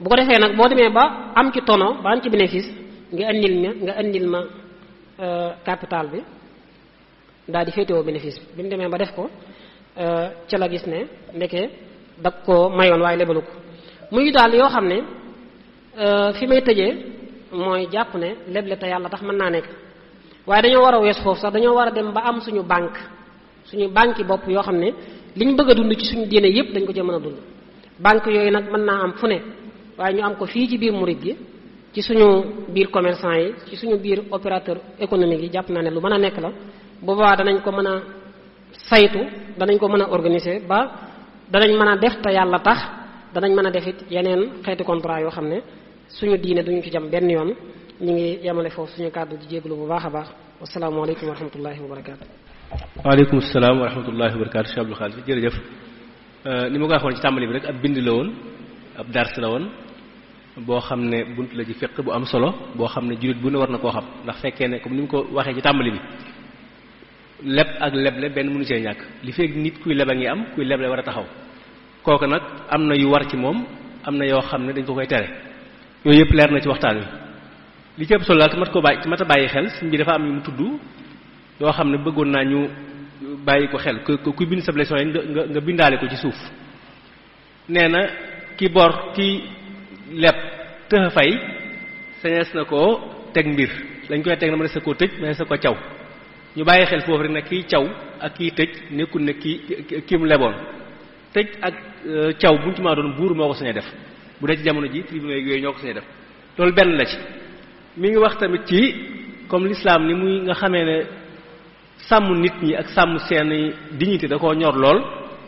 bu ko defee nag boo demee ba am ci tono ba am ci bénéfice nga indil ma capital bi daal di féetewoo bénéfice bi mu demee ba def ko ca la gis ne ndeke dag ko mayoon waaye lebalu ko muy daal yoo xam ne fi may tëjee mooy jàpp ne leble te yàlla tax mën naa nekk waaye dañoo war a wees foofu sax dañoo war a dem ba am suñu banque bopp yoo xam ne li ñu bëgg a dund ci suñu diine yépp dañ ko cee mën a dund. banque yooyu nag mën naa am fu ne waaye ñu am ko fii ci biir murid gi ci suñu biir commerçant yi ci suñu biir opérateur économique yi jàpp naa ne lu mën a nekk la boobaa danañ ko mën a saytu danañ ko mën a organiser ba danañ mën a def te yàlla tax danañ mën a def it yeneen xeeti contrat yoo xam ne suñu diine duñu ci jam benn yoon. ñu ngi yemale foofu suñu kàddu di jégalu bu baax a baax wasalaamaaleykum wa rahmatullahi wa barakaatu. waaleykum salaam wa rahmatullahi wa barakaatu Cheikh Abdou Khadre jërëjëf. ni ma ko waxoon ci tàmbali bi rek ab bind la woon ab dars la woon boo xam ne bunt la ci fiqh bu am solo boo xam ne jullit bu ne war na koo xam ndax fekkee ne comme ni mu ko waxee ci tàmbali bi leb ak leble benn mënu see ñàkk li fekk nit kuy leb a ngi am kuy leble war a taxaw kooku nag am na yu war ci moom am na yoo xam ne dañ ko koy tere yooyu yëpp leer na ci waxtaan wi. li ci ëpp solo daal te mat a bàyyi xel suñ bi dafa am yu mu tudd yoo xam ne bëggoon naa ñu bàyyi ko xel kuy bind sa leçon yi nga bindaale ko ci suuf. nee na ki bor ki leb tëx fay sañees na koo teg mbir lañ koy teg na ma ne sa koo tëj ma ne sa ko caw ñu bàyyi xel foofu rek nag kiy caw ak kiy tëj nekkul ne ki mu leboon tëj ak caw buñ ci maa doon buur moo ko sañ a def bu dee ci jamono ji tribunal yooyu ñoo ko sañ a def loolu benn la ci. mi ngi wax tamit ci comme l'islam ni muy nga xamee ne sàmm nit ñi ak sàmm seen dignité da koo ñor lool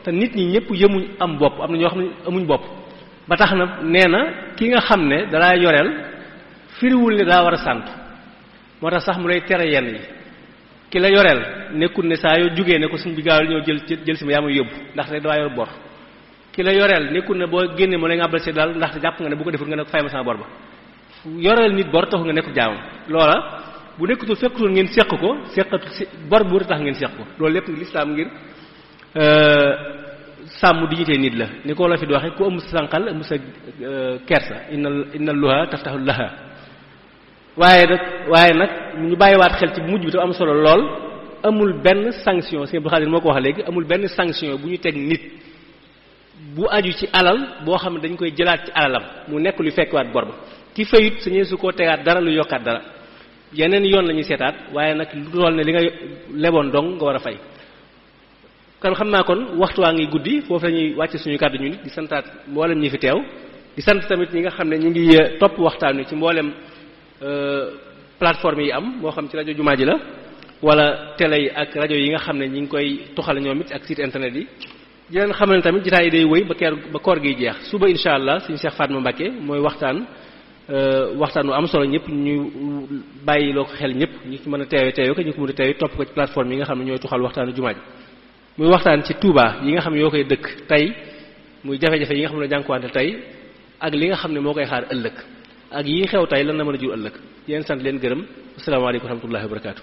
te nit ñi ñëpp yemuñ am bopp am na ñoo xam ne amuñ bopp ba tax na nee na ki nga xam ne dalaa yoreel firiwul ne daa war a sant moo tax sax mu lay tere yenn yi ki la yoreel nekkul ne saa yoo jugee ne ko suñ bi gaawal ñëw jël si ma yaa may yóbbu ndax rek daa yor bor ki la yoreel nekkul ne boo génnee mu lay ngàbbal si daal ndax jàpp nga ne bu ko deful nga ne ko fay ma sama bor ba yoreel nit bor taxul nga nekk jaamam loola bu nekkutul fekkutul ngeen seq ko seqatu bor bu tax ngeen seq ko loolu lépp ngi lislaam ngir sàmm dignité nit la ni ko la fi di waxe ku ëmb sa sànqal ëmb sa kersa inna luha taftahu laha waaye nag ñu bàyyiwaat xel ci mujj bi te am solo lool amul benn sanction Sëriñ Abdou Khadre moo ko wax léegi amul benn sanction bu ñu teg nit bu aju ci alal boo xam ne dañ koy jëlaat ci alalam mu nekk lu fekkiwaat bor ba ki fayut sañee su koo tegaat dara lu yokkaat dara yeneen yoon la ñuy seetaat waaye nag lu toll ne li nga leboon dong nga war a fay. kon xam naa kon waxtu waa ngi guddi foofu la ñuy wàcce suñu kàddu ñu nit di santaat mboolem ñi fi teew di sant tamit ñi nga xam ne ñu ngi topp waxtaan wi ci mboolem plateforme yi am moo xam ci rajo Jumaa ji la wala télé yi ak rajo yi nga xam ne ñi ngi koy tuxal ñoom it ak site internet yi. di leen xam ne tamit jotaay yi day wëy ba koor gi jeex suba incha allah suñu Cheikh Fatma Mbacké mooy waxtaan wu am solo ñëpp ñu bàyyi loo ko xel ñëpp ñu ci mën a teewe ko ñu ko mën a teewe topp ko ci plateforme yi nga xam ne ñooy tuxal waxtaanu jumaa ji muy waxtaan ci Touba yi nga xam ne yoo koy dëkk tey muy jafe-jafe yi nga xam ne jànkuwante tey ak li nga xam ne moo koy xaar ëllëg ak yi xew tey lan la mën a jur ëllëg yéen sant leen gërëm asalaamaaleykum wa rahmatullahi wa barakaatu